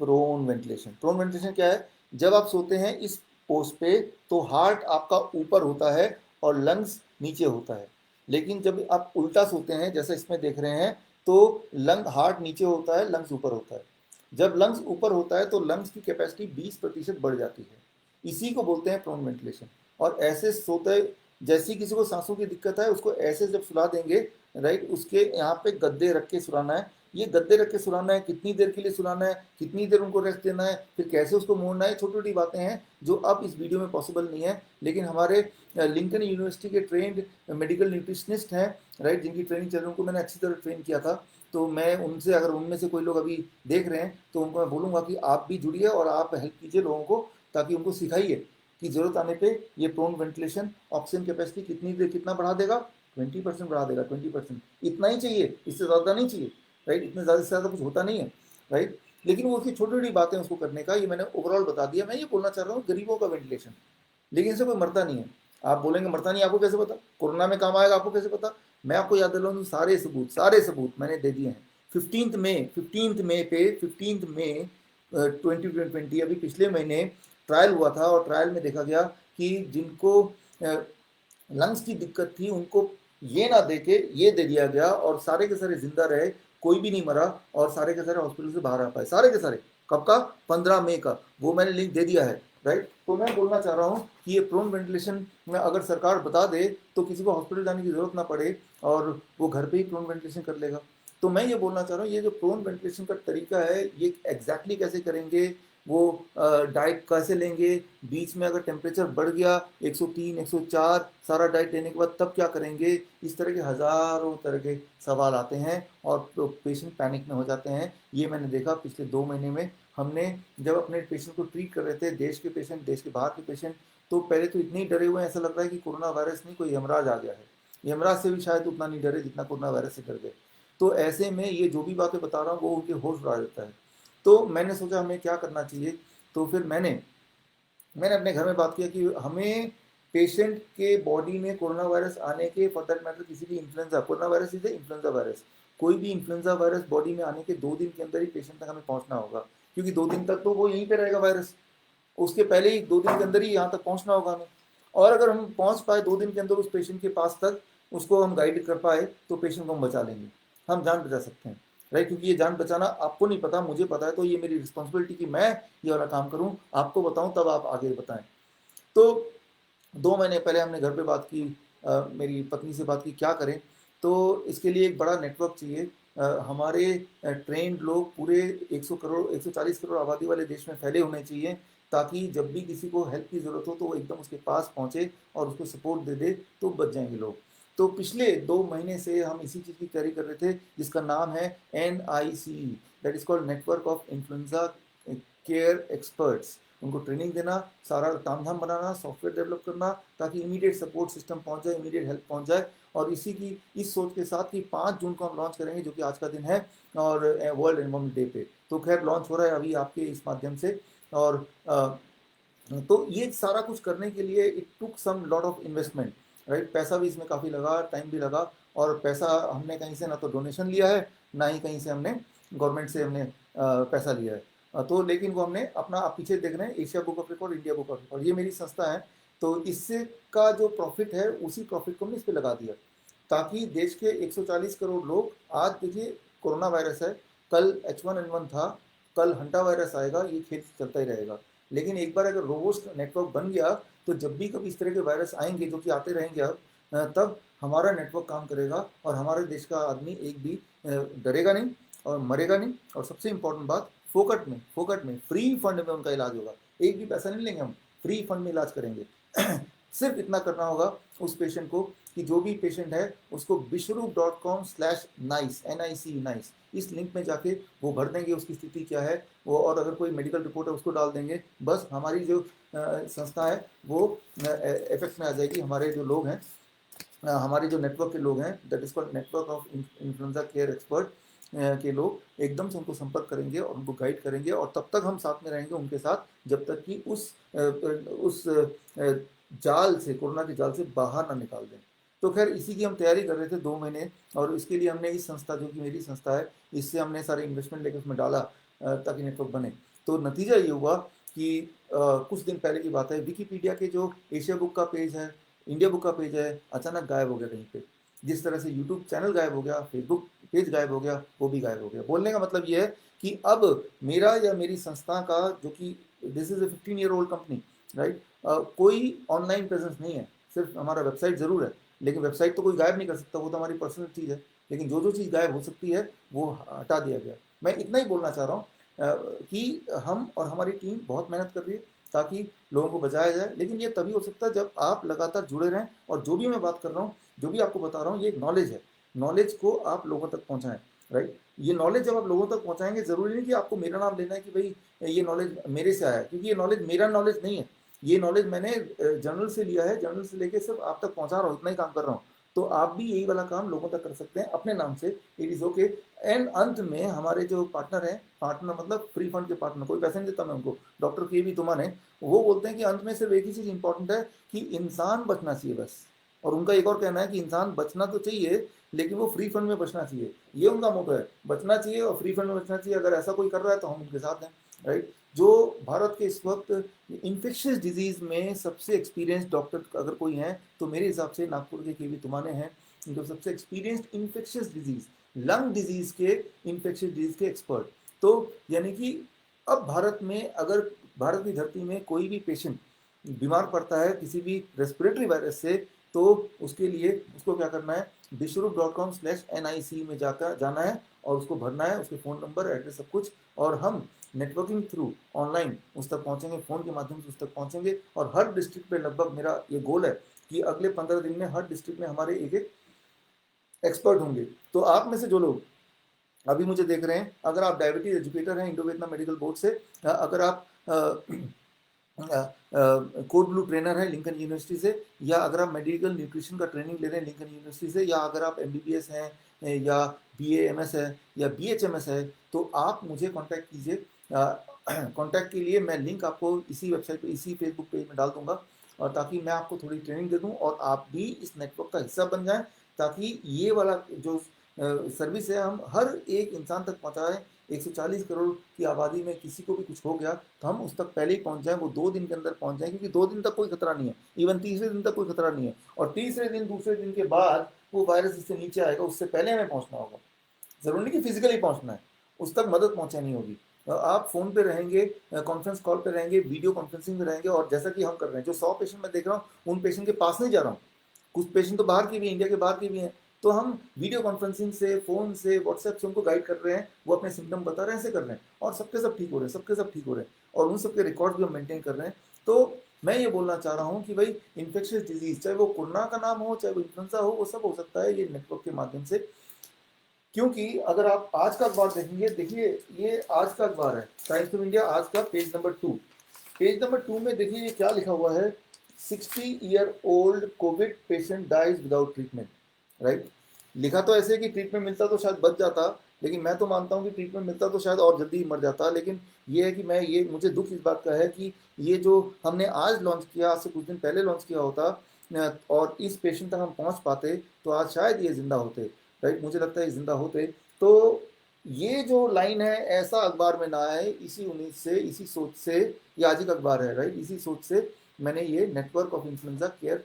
प्रोन वेंटिलेशन क्या है, जब आप सोते हैं इस पोस्ट पे तो हार्ट आपका ऊपर होता है और लंग्स नीचे होता है, लेकिन जब आप उल्टा सोते हैं जैसा इसमें देख रहे हैं तो हार्ट नीचे होता है, लंग्स ऊपर होता है। जब लंग्स ऊपर होता है तो लंग्स की कैपेसिटी 20% बढ़ जाती है, इसी को बोलते हैं प्रोन वेंटिलेशन। और ऐसे सोते, जैसी किसी को सांसों की दिक्कत है उसको ऐसे जब सुला देंगे, राइट, उसके यहाँ पे गद्दे रख के सुलाना है, ये गद्दे रख के सुलाना है, कितनी देर के लिए सुलाना है, कितनी देर उनको रेस्ट देना है, फिर कैसे उसको मोड़ना है, छोटी छोटी बातें हैं जो अब इस वीडियो में पॉसिबल नहीं है। लेकिन हमारे लिंकन यूनिवर्सिटी के ट्रेंड मेडिकल न्यूट्रिशनिस्ट हैं, राइट, जिनकी ट्रेनिंग चल रही है, उनको मैंने अच्छी तरह ट्रेन किया था। तो मैं उनसे, अगर उनमें से कोई लोग अभी देख रहे हैं तो उनको मैं बोलूँगा कि आप भी जुड़िए और आप हेल्प कीजिए लोगों को, ताकि उनको सिखाइए कि ज़रूरत आने पे ये प्रोन वेंटिलेशन ऑक्सीजन कैपेसिटी कितना बढ़ा देगा, 20% बढ़ा देगा, 20%, इतना ही चाहिए, इससे ज़्यादा नहीं चाहिए, राइट। इतने ज़्यादा से ज़्यादा कुछ होता नहीं है, राइट। लेकिन वो उसकी छोटी छोटी बातें उसको करने का, ये मैंने ओवरऑल बता दिया। मैं ये बोलना चाह रहा हूँ गरीबों का वेंटिलेशन, लेकिन इससे कोई मरता नहीं है। आप बोलेंगे मरता नहीं, आपको कैसे पता, कोरोना में काम आएगा आपको कैसे पता। मैं आपको याद दिलाऊँ, सारे सबूत मैंने दे दिए हैं। 15 मई 2020 अभी पिछले महीने ट्रायल हुआ था, और ट्रायल में देखा गया कि जिनको लंग्स की दिक्कत थी उनको ये ना दे के ये दे दिया गया, और सारे के सारे जिंदा रहे, कोई भी नहीं मरा, और सारे के सारे हॉस्पिटल से बाहर आ पाए, सारे के सारे। कब का? 15 मई का। वो मैंने लिंक दे दिया है, राइट। तो मैं बोलना चाह रहा हूँ कि ये प्रोन वेंटिलेशन में अगर सरकार बता दे तो किसी को हॉस्पिटल जाने की जरूरत ना पड़े, और वो घर पे ही प्रोन वेंटिलेशन कर लेगा। तो मैं ये बोलना चाह रहा हूँ, ये जो प्रोन वेंटिलेशन का तरीका है, ये एग्जैक्टली कैसे करेंगे, वो डाइट कैसे लेंगे, बीच में अगर टेम्परेचर बढ़ गया 103 104 सारा डाइट लेने के बाद तब क्या करेंगे, इस तरह के हज़ारों तरह के सवाल आते हैं और पेशेंट पैनिक में हो जाते हैं। ये मैंने देखा पिछले 2 महीने में। हमने जब अपने पेशेंट को ट्रीट कर रहे थे, देश के पेशेंट, देश के बाहर के पेशेंट, तो पहले तो इतने ही डरे हुए हैं, ऐसा लग रहा है कि कोरोना वायरस नहीं, कोई यमराज आ गया है। यमराज से भी शायद उतना नहीं डरे जितना कोरोना वायरस से डर गए। तो ऐसे में ये जो भी बातें बता रहा हूँ वो उनके होश उड़ा देता है। तो मैंने सोचा हमें क्या करना चाहिए। तो फिर मैंने अपने घर में बात किया कि हमें पेशेंट के बॉडी में कोरोना वायरस आने के, फॉर दैट मैटर किसी भी influenza, corona virus is influenza virus, कोई भी इन्फ्लुएंजा वायरस बॉडी में आने के 2 दिन के अंदर ही पेशेंट तक हमें पहुंचना होगा, क्योंकि 2 दिन तक तो वो यहीं पे रहेगा वायरस, उसके पहले ही 2 दिन के अंदर ही यहाँ तक पहुंचना होगा हमें। और अगर हम पहुंच पाए 2 दिन के अंदर उस पेशेंट के पास तक, उसको हम गाइड कर पाए, तो पेशेंट को हम बचा लेंगे, हम जान बचा सकते हैं, राइट। क्योंकि ये जान बचाना आपको नहीं पता, मुझे पता है, तो ये मेरी रिस्पॉन्सिबिलिटी कि मैं ये वाला काम करूं, आपको बताऊं, तब आप आगे बताएं। तो 2 महीने पहले हमने घर पे बात की, मेरी पत्नी से बात की क्या करें। तो इसके लिए एक बड़ा नेटवर्क चाहिए। हमारे ट्रेंड लोग पूरे 100 करोड़ 140 करोड़ आबादी वाले देश में फैले होने चाहिए, ताकि जब भी किसी को हेल्प की ज़रूरत हो तो वो एकदम उसके पास पहुँचे और उसको सपोर्ट दे दे, तो बच जाएंगे लोग। तो पिछले 2 महीने से हम इसी चीज़ की तैयारी कर रहे थे, जिसका नाम है NICE, that is called network of influenza care experts. उनको ट्रेनिंग देना, सारा तामझाम बनाना, सॉफ्टवेयर डेवलप करना, ताकि इमीडिएट सपोर्ट सिस्टम पहुंच जाए, इमीडिएट हेल्प पहुंच जाए। और इस सोच के साथ कि 5 जून को हम लॉन्च करेंगे, जो कि आज का दिन है, और वर्ल्ड एनवायरमेंट डे पे। तो खैर लॉन्च हो रहा है अभी आपके इस माध्यम से। और तो ये सारा कुछ करने के लिए it took some lot of investment, right. पैसा भी इसमें काफ़ी लगा, टाइम भी लगा, और पैसा हमने कहीं से ना तो डोनेशन लिया है, ना ही कहीं से हमने गवर्नमेंट से हमने पैसा लिया है। तो लेकिन वो हमने अपना, आप पीछे देख रहे हैं, Asia book of record, India book of record, ये मेरी संस्था है। तो इससे का जो प्रॉफिट है, उसी प्रॉफिट को हमने इस पर लगा दिया, ताकि देश के 140 करोड़ लोग, आज देखिए कोरोना वायरस है, कल H1N1 था, कल हंटा वायरस आएगा, ये खेल चलता ही रहेगा। लेकिन एक बार अगर रोबोस्ट नेटवर्क बन गया, तो जब भी कभी इस तरह के वायरस आएंगे, जो कि आते रहेंगे अब, तब हमारा नेटवर्क काम करेगा, और हमारे देश का आदमी एक भी डरेगा नहीं और मरेगा नहीं। और सबसे इम्पोर्टेंट बात, फोकट में फ्री फंड में उनका इलाज होगा, एक भी पैसा नहीं लेंगे हम, फ्री फंड में इलाज करेंगे। सिर्फ इतना करना होगा उस पेशेंट को, कि जो भी पेशेंट है उसको bishrup.com/nice NICE इस लिंक में जाके वो भर देंगे उसकी स्थिति क्या है वो, और अगर कोई मेडिकल रिपोर्ट है उसको डाल देंगे, बस हमारी जो संस्था है वो इफेक्ट में आ जाएगी। हमारे जो लोग हैं, हमारे जो नेटवर्क के लोग हैं, that is called network of influenza care expert के लोग एकदम से उनको संपर्क करेंगे और उनको गाइड करेंगे, और तब तक हम साथ में रहेंगे उनके साथ, जब तक कि उस जाल से, कोरोना के जाल से बाहर ना निकाल दें। तो खैर इसी की हम तैयारी कर रहे थे 2 महीने, और इसके लिए हमने इस संस्था, जो कि मेरी संस्था है, इससे हमने सारे इन्वेस्टमेंट लेकर उसमें डाला, ताकि नेटवर्क बने। तो नतीजा ये हुआ कि कुछ दिन पहले की बात है, विकीपीडिया के जो एशिया बुक का पेज है, इंडिया बुक का पेज है, अचानक गायब हो गया कहीं पे। जिस तरह से यूट्यूब चैनल गायब हो गया, फेसबुक पेज गायब हो गया, वो भी गायब हो गया। बोलने का मतलब ये है कि अब मेरा या मेरी संस्था का, जो कि this is a 15 year old company, right, कोई ऑनलाइन प्रेजेंस नहीं है, सिर्फ हमारा वेबसाइट ज़रूर है, लेकिन वेबसाइट तो कोई गायब नहीं कर सकता, वो तो हमारी पर्सनल चीज़ है। लेकिन जो चीज़ गायब हो सकती है वो हटा दिया गया। मैं इतना ही बोलना चाह रहा हूँ कि हम और हमारी टीम बहुत मेहनत कर रही है, ताकि लोगों को बचाया जाए। लेकिन ये तभी हो सकता है जब आप लगातार जुड़े रहें, और जो भी मैं बात कर रहा हूँ, जो भी आपको बता रहा हूँ, ये नॉलेज है, नॉलेज को आप लोगों तक पहुँचाएं, राइट। ये नॉलेज जब आप लोगों तक पहुँचाएंगे, ज़रूरी नहीं कि आपको मेरा नाम लेना है कि भाई ये नॉलेज मेरे से आया है, क्योंकि ये नॉलेज मेरा नॉलेज नहीं है, ये नॉलेज मैंने जर्नल से लिया है, जर्नल से लेके सिर्फ आप तक पहुँचा रहा हूँ, इतना ही काम कर रहा हूँ। तो आप भी यही वाला काम लोगों तक कर सकते हैं अपने नाम से, इट इज़ ओके। एंड अंत में हमारे जो पार्टनर हैं, पार्टनर मतलब फ्री फंड के पार्टनर, कोई पैसे नहीं देता मैं उनको, डॉक्टर के भी तुमन है, वो बोलते हैं कि अंत में सिर्फ एक ही चीज़ इंपॉर्टेंट है कि इंसान बचना चाहिए बस, और उनका एक और कहना है कि इंसान बचना तो चाहिए लेकिन वो फ्री फंड में बचना चाहिए, ये उनका मोटो है, बचना चाहिए और फ्री फंड में बचना चाहिए। अगर ऐसा कोई कर रहा है तो हम उनके साथ हैं, राइट। जो भारत के इस वक्त इन्फेक्शियस डिजीज में सबसे एक्सपीरियंस डॉक्टर अगर कोई हैं तो मेरे हिसाब से नागपुर के केवी तुमाने हैं, जो सबसे experienced infectious disease, lung disease के इन्फेक्शियस डिजीज के एक्सपर्ट। तो यानी कि अब भारत में अगर भारत की धरती में कोई भी पेशेंट बीमार पड़ता है किसी भी रेस्पिरेटरी वायरस से, तो उसके लिए उसको क्या करना है, bishwarup.com/nic में जाकर जाना है और उसको भरना है, उसके फ़ोन नंबर, एड्रेस, सब कुछ, और हम नेटवर्किंग थ्रू ऑनलाइन उस तक पहुंचेंगे, फ़ोन के माध्यम से उस तक पहुंचेंगे। और हर डिस्ट्रिक्ट पे लगभग मेरा ये गोल है कि अगले 15 दिन में हर डिस्ट्रिक्ट में हमारे एक एक एक्सपर्ट होंगे। तो आप में से जो लोग अभी मुझे देख रहे हैं, अगर आप डायबिटीज एजुकेटर हैं इंडो वियतनाम मेडिकल बोर्ड से, अगर आप कोड ब्लू ट्रेनर है लिंकन यूनिवर्सिटी से, या अगर आप मेडिकल न्यूट्रिशन का ट्रेनिंग ले रहे हैं लिंकन यूनिवर्सिटी से, या अगर आप एमबीबीएस हैं या बीएएमएस है या बीएचएमएस है, तो आप मुझे कांटेक्ट कीजिए। कांटेक्ट के लिए मैं लिंक आपको इसी वेबसाइट पे, इसी फेसबुक पेज में डाल दूंगा, और ताकि मैं आपको थोड़ी ट्रेनिंग दे दूं और आप भी इस नेटवर्क का हिस्सा बन जाएं, ताकि ये वाला जो सर्विस है हम हर एक इंसान तक पहुंचाएं। 140 करोड़ की आबादी में किसी को भी कुछ हो गया तो हम उस तक पहले ही पहुंच जाएं, वो 2 दिन के अंदर पहुंच जाएं, क्योंकि 2 दिन तक कोई खतरा नहीं है, इवन तीसरे दिन तक कोई खतरा नहीं है, और तीसरे दिन दूसरे दिन के बाद वो वायरस जिससे नीचे आएगा उससे पहले हमें पहुंचना होगा। जरूरी नहीं कि फिजिकली पहुंचना है, उस तक मदद पहुंचानी होगी। आप फोन पे रहेंगे, कॉन्फ्रेंस कॉल पे रहेंगे, वीडियो कॉन्फ्रेंसिंग में रहेंगे, और जैसा कि हम कर रहे हैं, जो 100 पेशेंट मैं देख रहा हूँ उन पेशेंट के पास नहीं जा रहा हूँ, कुछ पेशेंट तो बाहर के भी, इंडिया के बाहर के भी हैं, तो हम वीडियो कॉन्फ्रेंसिंग से, फोन से, व्हाट्सएप से उनको गाइड कर रहे हैं, वो अपने सिम्टम बता रहे हैं, ऐसे कर रहे हैं, और सबके सब ठीक हो रहे हैं, सबके सब ठीक हो रहे हैं, और उन सबके रिकॉर्ड भी हम मेंटेन कर रहे हैं। तो मैं ये बोलना चाह रहा हूँ कि भाई इन्फेक्शियस डिजीज, चाहे वो कोरोना का नाम हो, चाहे वो इन्फ्लुएंजा हो, वो सब हो सकता है ये नेटवर्क के माध्यम से। क्योंकि अगर आप आज का अखबार देखेंगे, देखिए ये आज का अखबार है, टाइम्स ऑफ इंडिया आज का पेज नंबर 2, पेज नंबर 2 में देखिए ये क्या लिखा हुआ है, 60-year-old covid patient dies without treatment, right. लिखा तो ऐसे कि ट्रीटमेंट मिलता तो शायद बच जाता, लेकिन मैं तो मानता हूँ कि ट्रीटमेंट मिलता तो शायद और जल्दी मर जाता। लेकिन ये है कि मुझे दुख इस बात का है कि ये जो हमने आज लॉन्च किया, आज से कुछ दिन पहले लॉन्च किया होता और इस पेशेंट तक हम पहुँच पाते तो आज शायद ये जिंदा होते, राइट। मुझे लगता है जिंदा होते। तो ये जो लाइन है, ऐसा अखबार में ना आए, इसी उम्मीद से, इसी सोच से, ये आज का अखबार है, राइट, इसी सोच से मैंने ये network of influenza care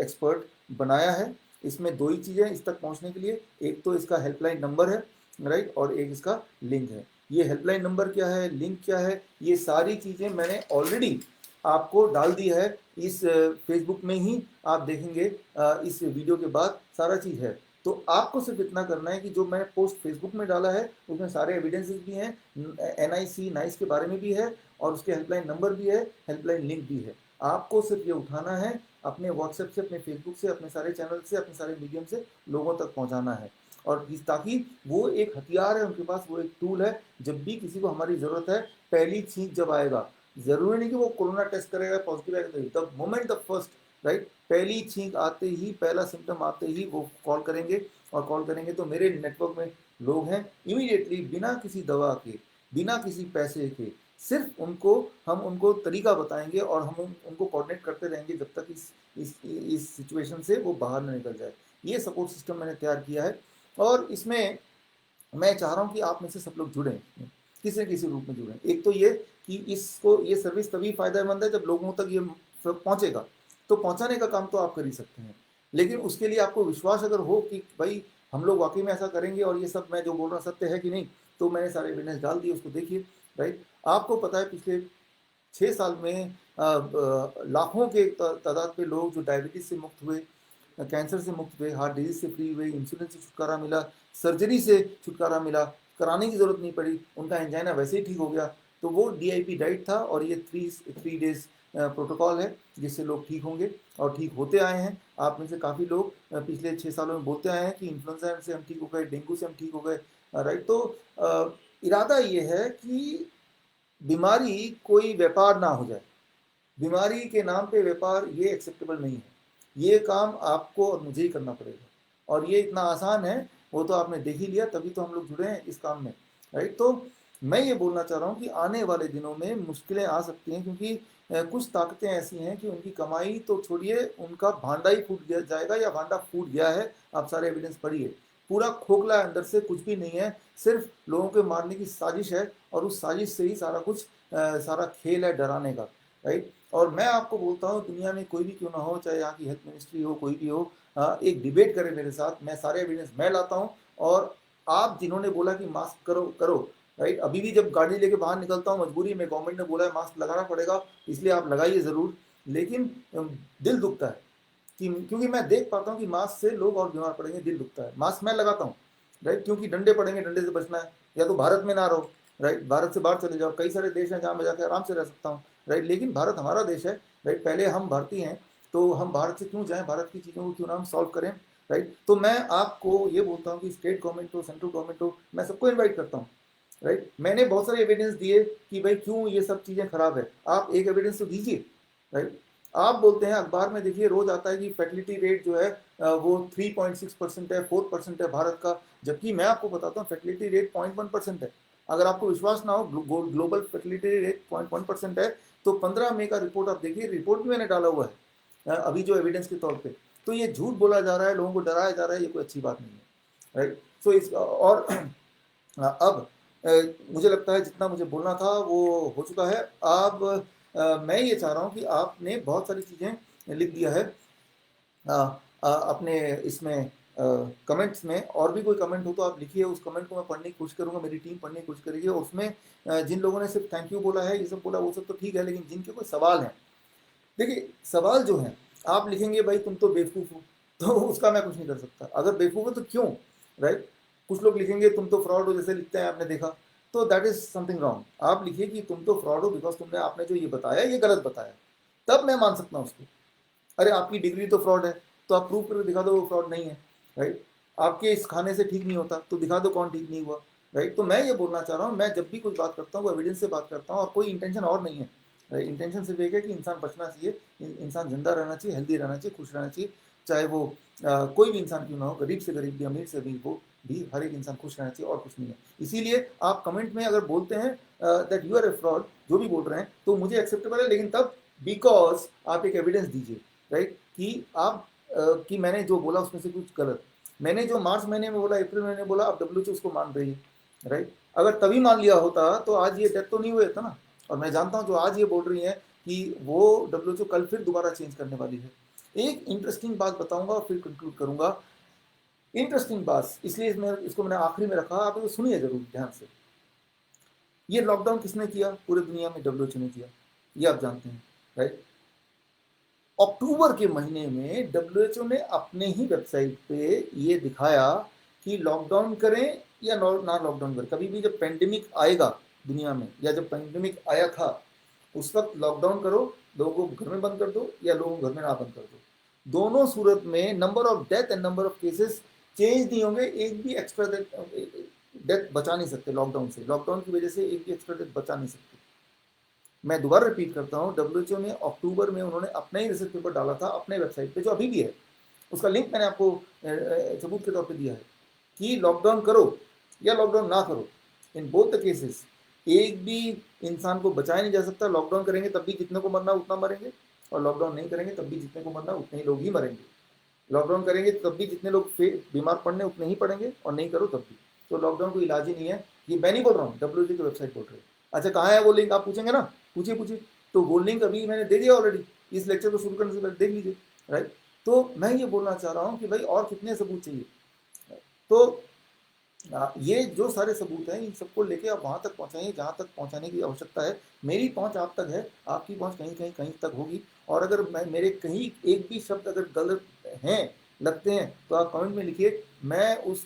expert बनाया है। इसमें 2 ही चीज़ें इस तक पहुंचने के लिए, एक तो इसका हेल्पलाइन नंबर है, राइट, और एक इसका लिंक है। ये हेल्पलाइन नंबर क्या है, लिंक क्या है, ये सारी चीज़ें मैंने ऑलरेडी आपको डाल दी है इस फेसबुक में ही, आप देखेंगे इस वीडियो के बाद सारा चीज़ है। तो आपको सिर्फ इतना करना है कि जो मैंने पोस्ट फेसबुक में डाला है उसमें सारे एविडेंसेस भी हैं, NIC नाइस के बारे में भी है, और उसके हेल्पलाइन नंबर भी है, हेल्पलाइन लिंक भी है। आपको सिर्फ ये उठाना है, अपने व्हाट्सएप से, अपने फेसबुक से, अपने सारे चैनल से, अपने सारे मीडियम से लोगों तक पहुंचाना है, और ताकि वो एक हथियार है उनके पास, वो एक टूल है, जब भी किसी को हमारी ज़रूरत है, पहली छींक जब आएगा, ज़रूरी नहीं कि वो कोरोना टेस्ट करेगा पॉजिटिव आएगा, the moment the first, right, पहली छींक आते ही, पहला सिम्टम आते ही वो कॉल करेंगे, और कॉल करेंगे तो मेरे नेटवर्क में लोग हैं, इमीडिएटली बिना किसी दवा के, बिना किसी पैसे के, सिर्फ हम उनको तरीका बताएंगे, और हम उनको कोऑर्डिनेट करते रहेंगे जब तक इस सिचुएशन से वो बाहर न निकल जाए। ये सपोर्ट सिस्टम मैंने तैयार किया है, और इसमें मैं चाह रहा हूँ कि आप में से सब लोग जुड़ें, किसी न किसी रूप में जुड़ें। एक तो ये कि ये सर्विस तभी फायदेमंद है जब लोगों तक ये पहुँचेगा, तो पहुँचाने का काम तो आप कर ही सकते हैं, लेकिन उसके लिए आपको विश्वास अगर हो कि भाई हम लोग वाकई में ऐसा करेंगे और ये सब मैं जो बोल रहा सत्य है कि नहीं, तो मैंने सारे एविडेंस डाल दिए, उसको देखिए, राइट। आपको पता है पिछले 6 साल में लाखों के तादाद पे लोग जो डायबिटीज से मुक्त हुए, कैंसर से मुक्त हुए, हार्ट डिजीज से फ्री हुए, इंसुलिन से छुटकारा मिला, सर्जरी से छुटकारा मिला, कराने की जरूरत नहीं पड़ी, उनका एंजाइना वैसे ही ठीक हो गया। तो वो DIP डाइट था, और ये 3 डेज प्रोटोकॉल है जिससे लोग ठीक होंगे और ठीक होते आए हैं। आप में से काफ़ी लोग पिछले 6 सालों में बोलते आए हैं कि इन्फ्लुएंजा से हम ठीक हो गए, डेंगू से हम ठीक हो गए, राइट। तो इरादा ये है कि बीमारी कोई व्यापार ना हो जाए, बीमारी के नाम पे व्यापार, ये एक्सेप्टेबल नहीं है। ये काम आपको और मुझे ही करना पड़ेगा, और ये इतना आसान है, वो तो आपने देख ही लिया, तभी तो हम लोग जुड़े हैं इस काम में, राइट। तो मैं ये बोलना चाह रहा हूँ कि आने वाले दिनों में मुश्किलें आ सकती हैं, क्योंकि कुछ ताकतें ऐसी हैं कि उनकी कमाई तो छोड़िए, उनका भांडा ही जाएगा या भांडा फूट गया है। आप सारे एविडेंस पढ़िए, पूरा खोखला है, अंदर से कुछ भी नहीं है, सिर्फ लोगों के मारने की साजिश है, और उस साजिश से ही सारा कुछ सारा खेल है डराने का, राइट। और मैं आपको बोलता हूँ, दुनिया में कोई भी क्यों ना हो, चाहे यहाँ की हेल्थ मिनिस्ट्री हो, कोई भी हो, एक डिबेट करे मेरे साथ, मैं सारे एविडेंस मैं लाता हूँ। और आप जिन्होंने बोला कि मास्क करो करो, राइट, अभी भी जब गाड़ी लेके बाहर निकलता हूँ मजबूरी में, गवर्नमेंट ने बोला है मास्क लगाना पड़ेगा, इसलिए आप लगाइए ज़रूर, लेकिन दिल दुखता है कि, क्योंकि मैं देख पाता हूँ कि मास्क से लोग और बीमार पड़ेंगे, दिल दुखता है। मास्क मैं लगाता हूँ, राइट, क्योंकि डंडे पड़ेंगे, डंडे से बचना है। या तो भारत में ना रहो, राइट, भारत से बाहर चले जाओ, कई सारे देश हैं जहाँ मैं जाकर आराम से रह सकता हूँ, राइट, लेकिन भारत हमारा देश है, राइट, पहले हम भारतीय हैं, तो हम भारत से क्यों जाएं, भारत की चीज़ों को क्यों ना हम सॉल्व करें, राइट। तो मैं आपको ये बोलता हूँ कि स्टेट गवर्नमेंट हो, सेंट्रल गवर्नमेंट हो, मैं सबको इन्वाइट करता हूँ, राइट। मैंने बहुत सारे एविडेंस दिए कि भाई क्यों ये सब चीज़ें खराब है, आप एक एविडेंस तो दीजिए, राइट। आप बोलते हैं, अखबार में देखिए रोज आता है कि फर्टिलिटी रेट जो है वो 3.6% है, 4% है भारत का, जबकि मैं आपको बताता हूँ फर्टिलिटी रेट 0.1% है। अगर आपको विश्वास ना हो, ग्लोबल फर्टिलिटी रेट 0.1% है, तो 15 मई का रिपोर्ट आप देखिए, रिपोर्ट भी मैंने डाला हुआ है अभी जो एविडेंस के तौर पे। तो ये झूठ बोला जा रहा है, लोगों को डराया जा रहा है, ये कोई अच्छी बात नहीं है, राइट। सो इस और अब मुझे लगता है जितना मुझे बोलना था वो हो चुका है। अब मैं ये चाह रहा हूँ कि आपने बहुत सारी चीज़ें लिख दिया है अपने इसमें कमेंट्स में, और भी कोई कमेंट हो तो आप लिखिए, उस कमेंट को मैं पढ़ने की कोशिश करूँगा, मेरी टीम पढ़ने की कोशिश करेगी। और उसमें जिन लोगों ने सिर्फ थैंक यू बोला है, ये सब बोला, वो सब तो ठीक है, लेकिन जिनके कोई सवाल हैं, देखिए सवाल जो है, आप लिखेंगे भाई तुम तो बेवकूफ़ हो, तो उसका मैं कुछ नहीं कर सकता। अगर बेवकूफ़ हो तो क्यों, राइट। कुछ लोग लिखेंगे तुम तो फ्रॉड हो, जैसे लिखते हैं, आपने देखा, तो दैट इज समथिंग रॉन्ग। आप लिखिए कि तुम तो फ्रॉड हो बिकॉज तुमने, आपने जो ये बताया ये गलत बताया, तब मैं मान सकता हूँ उसको। अरे आपकी डिग्री तो फ्रॉड है, तो आप प्रूव करके दिखा दो वो फ्रॉड नहीं है, राइट। आपके इस खाने से ठीक नहीं होता, तो दिखा दो कौन ठीक नहीं हुआ, राइट। तो मैं ये बोलना चाह रहा हूँ, मैं जब भी कुछ बात करता हूँ वो एविडेंस से बात करता हूँ, और कोई इंटेंशन और नहीं है, राइट। इंटेंशन सिर्फ एक है कि इंसान बचना चाहिए, इंसान जिंदा रहना चाहिए, हेल्दी रहना चाहिए, खुश रहना चाहिए, चाहे वो कोई भी इंसान क्यों ना हो, गरीब से गरीब भी, अमीर से अमीर हो भी, हर एक इंसान खुश रहना चाहिए, और कुछ नहीं है। इसीलिए आप कमेंट में अगर बोलते हैं that you are a fraud, जो भी बोल रहे हैं, तो मुझे एक्सेप्टेबल है, लेकिन तब बिकॉज आप एक एविडेंस दीजिए, राइट, कि आप कि मैंने जो बोला उसमें से कुछ गलत, मैंने जो मार्च महीने में बोला, अप्रैल महीने में बोला, अब डब्ल्यूएचओ उसको मान रही है, राइट। अगर तभी मान लिया होता तो आज ये डेथ तो नहीं हुआ था ना। और मैं जानता हूँ जो आज ये बोल रही है कि वो डब्ल्यूएचओ कल फिर दोबारा चेंज करने वाली है। एक इंटरेस्टिंग बात बताऊंगा और फिर कंक्लूड करूंगा। इंटरेस्टिंग बात, इसलिए इसको मैंने आखिरी में रखा, आप इसको सुनिए जरूर ध्यान से। ये लॉकडाउन किसने किया पूरे दुनिया में? डब्ल्यूएचओ ने किया, ये आप जानते हैं, राइट। अक्टूबर के महीने में डब्ल्यूएचओ ने अपने ही वेबसाइट पे ये दिखाया कि लॉकडाउन करें या ना लॉकडाउन करें। कभी भी जब पेंडेमिक आएगा दुनिया में, या जब पेंडेमिक आया था, उस वक्त लॉकडाउन करो, लोगों को घर में बंद कर दो, या लोगों को घर में ना बंद कर दो, दोनों सूरत में number of death and number of cases change नहीं होंगे। एक भी एक्स्ट्रा डेथ बचा नहीं सकते लॉकडाउन से, लॉकडाउन की वजह से एक भी एक्स्ट्रा डेथ बचा नहीं सकते। मैं दोबारा रिपीट करता हूँ, डब्ल्यूएचओ ने अक्टूबर में उन्होंने अपना ही रिसर्च पेपर डाला था अपने वेबसाइट पे, जो अभी भी है, उसका लिंक मैंने आपको सबूत के तौर पे दिया है, कि लॉकडाउन करो या लॉकडाउन ना करो, इन बोथ द केसेस एक भी इंसान को बचाया नहीं जा सकता। लॉकडाउन करेंगे तब भी जितने को मरना उतना मरेंगे, और लॉकडाउन नहीं करेंगे तब भी जितने को मरना उतने ही लोग ही मरेंगे। लॉकडाउन करेंगे तब भी जितने लोग बीमार पड़ने उतने ही पड़ेंगे, और नहीं करो तब भी। तो लॉकडाउन कोई इलाज ही नहीं है, ये मैं नहीं बोल रहा हूँ, डब्ल्यूएचओ की वेबसाइट बोल रही है। अच्छा कहाँ है वो लिंक, आप पूछेंगे ना, पूछिए पूछिए, तो वो लिंक अभी मैंने दे दिया ऑलरेडी, इस लेक्चर को शुरू करने से पहले देख लीजिए, राइट। तो मैं ये बोलना चाह रहा हूँ कि भाई और कितने सबूत चाहिए। तो ये जो सारे सबूत हैं, इन सबको लेके आप वहाँ तक पहुँचाइए जहाँ तक पहुँचाने की आवश्यकता है। मेरी पहुँच आप तक है, आपकी पहुँच कहीं कहीं कहीं तक होगी। और अगर मेरे कहीं एक भी शब्द अगर गलत हैं, लगते हैं, तो आप कमेंट में लिखिए, मैं उस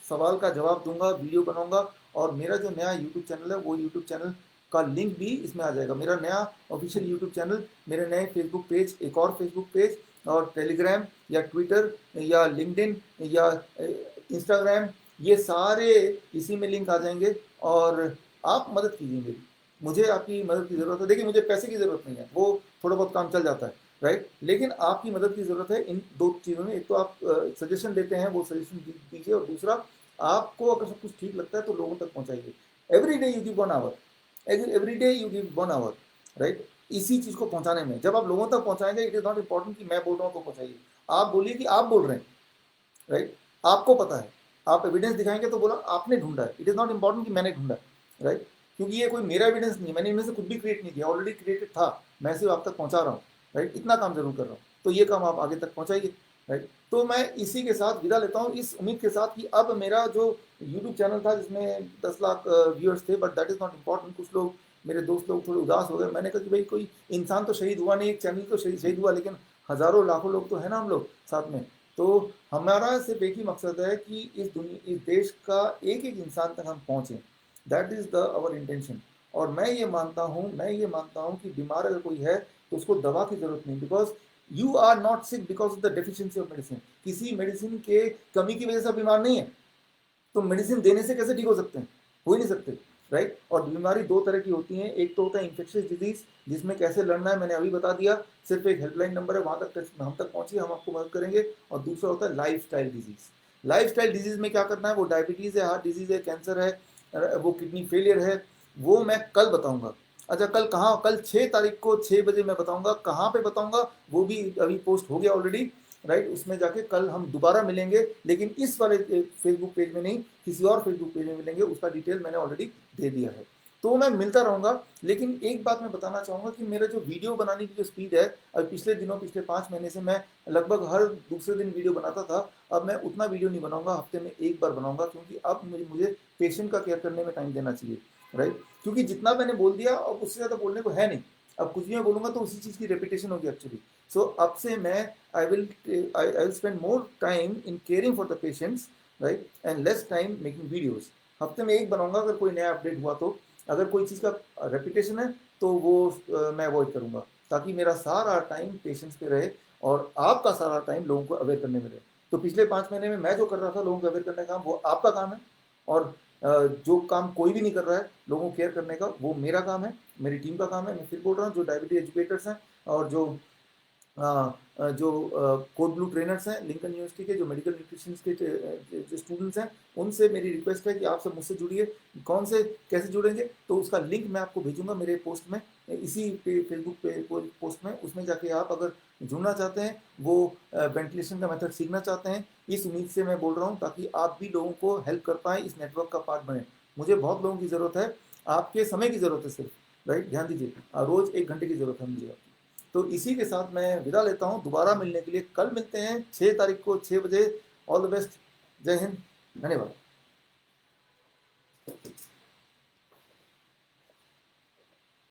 सवाल का जवाब दूंगा, वीडियो बनाऊंगा। और मेरा जो नया यूट्यूब चैनल है, वो यूट्यूब चैनल का लिंक भी इसमें आ जाएगा। मेरा नया ऑफिशियल यूट्यूब चैनल, मेरे नए फेसबुक पेज, एक और फेसबुक पेज, और टेलीग्राम या ट्विटर या लिंक्डइन या इंस्टाग्राम, ये सारे इसी में लिंक आ जाएंगे। और आप मदद कीजिए मेरी, मुझे आपकी मदद की ज़रूरत है। देखिए मुझे पैसे की ज़रूरत नहीं है, वो थोड़ा बहुत काम चल जाता है, राइट। लेकिन आपकी मदद की ज़रूरत है इन दो चीज़ों में। एक तो आप सजेशन देते हैं, वो सजेशन दीजिए, और दूसरा आपको अगर सब कुछ ठीक लगता है तो लोगों तक पहुंचाइए। Every day you give 1 hour, every day you give 1 hour, right. इसी चीज़ को पहुंचाने में। जब आप लोगों तक पहुंचाएंगे, इट इज़ नॉट इम्पॉर्टेंट कि मैं बोल रहा हूँ तो पहुंचाइए, आप बोलिए कि आप बोल रहे हैं, राइट, आपको पता है, आप एविडेंस दिखाएंगे तो बोला आपने ढूंढा है, इट इज़ नॉट इम्पॉर्टेंट कि मैंने ढूंढा, राइट, क्योंकि ये कोई मेरा एविडेंस नहीं है, मैंने इनमें से कुछ भी क्रिएट नहीं किया, ऑलरेडी क्रिएटेड था, मैं सिर्फ आप तक पहुंचा रहा हूँ, राइट, इतना काम जरूर कर रहा हूँ, तो ये काम आप आगे तक पहुंचाइए, राइट। तो मैं इसी के साथ विदा लेता हूँ, इस उम्मीद के साथ कि अब मेरा जो यूट्यूब चैनल था जिसमें 10 लाख व्यूअर्स थे, but that is not important, कुछ लोग मेरे दोस्त लोग थोड़े उदास हो गए, मैंने कहा कि भाई कोई इंसान तो शहीद हुआ नहीं, एक चैनल तो शहीद हुआ, लेकिन हज़ारों लाखों लोग तो है ना हम लोग साथ में। तो हमारा सिर्फ एक ही मकसद है कि इस देश का एक एक इंसान तक हम पहुँचें, that is the our intention. और मैं ये मानता हूँ कि बीमार अगर कोई है तो उसको दवा की ज़रूरत नहीं, because you are not sick because of the deficiency of medicine. किसी मेडिसिन के कमी की वजह से बीमार नहीं है, तो मेडिसिन देने से कैसे ठीक हो सकते हैं, हो ही नहीं सकते, राइट। और बीमारी दो तरह की होती हैं, एक तो होता है इन्फेक्शियस डिजीज, जिसमें कैसे लड़ना है मैंने अभी बता दिया, सिर्फ एक हेल्पलाइन नंबर है, वहां तक हम तक पहुंचिए, हम आपको मदद करेंगे। और दूसरा होता है life style disease. Life style disease में क्या करना है, वो डायबिटीज़ है, हार्ट डिजीज है, कैंसर है, वो किडनी फेलियर है, वो मैं कल बताऊंगा। अच्छा, कल कहाँ, कल 6 तारीख को 6 बजे मैं बताऊंगा, कहाँ पे बताऊंगा वो भी अभी पोस्ट हो गया ऑलरेडी, राइट। उसमें जाके कल हम दोबारा मिलेंगे, लेकिन इस वाले फेसबुक पेज में नहीं, किसी और फेसबुक पेज में मिलेंगे, उसका डिटेल मैंने ऑलरेडी दे दिया है। तो मैं मिलता रहूंगा, लेकिन एक बात मैं बताना चाहूँगा कि मेरा जो वीडियो बनाने की जो स्पीड है, अब पिछले 5 महीने से मैं लगभग हर दूसरे दिन वीडियो बनाता था, अब मैं उतना वीडियो नहीं बनाऊंगा, हफ्ते में एक बार बनाऊंगा, क्योंकि अब मुझे पेशेंट का केयर करने में टाइम देना चाहिए, राइट। क्योंकि जितना मैंने बोल दिया अब उससे ज़्यादा बोलने को है नहीं, अब कुछ भी मैं बोलूँगा तो उसी चीज़ की रेपिटेशन होगी एक्चुअली। सो अब से मैं I will spend more time in caring for the patients, right, and less time making videos. हफ्ते में एक बनाऊंगा अगर कोई नया अपडेट हुआ तो, अगर कोई चीज़ का रेपिटेशन है तो वो मैं अवॉइड करूंगा, ताकि मेरा सारा टाइम पेशेंट्स पे रहे और आपका सारा टाइम लोगों को अवेयर करने में रहे। तो पिछले 5 महीने में मैं जो कर रहा था लोगों को अवेयर करने का काम, वो आपका काम है, और जो काम कोई भी नहीं कर रहा है लोगों को केयर करने का, वो मेरा काम है, मेरी टीम का काम है। मैं फिर बोल रहा हूँ, जो डायबिटीज एजुकेटर्स हैं और जो कोड ब्लू ट्रेनर्स हैं लिंकन यूनिवर्सिटी के, जो मेडिकल न्यूट्रिशन के जो स्टूडेंट्स हैं, उनसे मेरी रिक्वेस्ट है कि आप सब मुझसे जुड़िए। कौन से कैसे जुड़ेंगे, तो उसका लिंक मैं आपको भेजूंगा मेरे पोस्ट में, इसी फेसबुक पे पोस्ट में, उसमें जाके आप अगर जुड़ना चाहते हैं, वो वेंटिलेशन का मेथड सीखना चाहते हैं, इस उम्मीद से मैं बोल रहा हूँ, ताकि आप भी लोगों को हेल्प कर पाएँ, इस नेटवर्क का पार्ट बने। मुझे बहुत लोगों की ज़रूरत है, आपके समय की ज़रूरत है सिर्फ, राइट, ध्यान दीजिए, रोज़ 1 घंटे की ज़रूरत है मुझे। तो इसी के साथ मैं विदा लेता हूँ, दोबारा मिलने के लिए कल मिलते हैं 6 तारीख को 6 बजे। ऑल द बेस्ट, जय हिंद, धन्यवाद।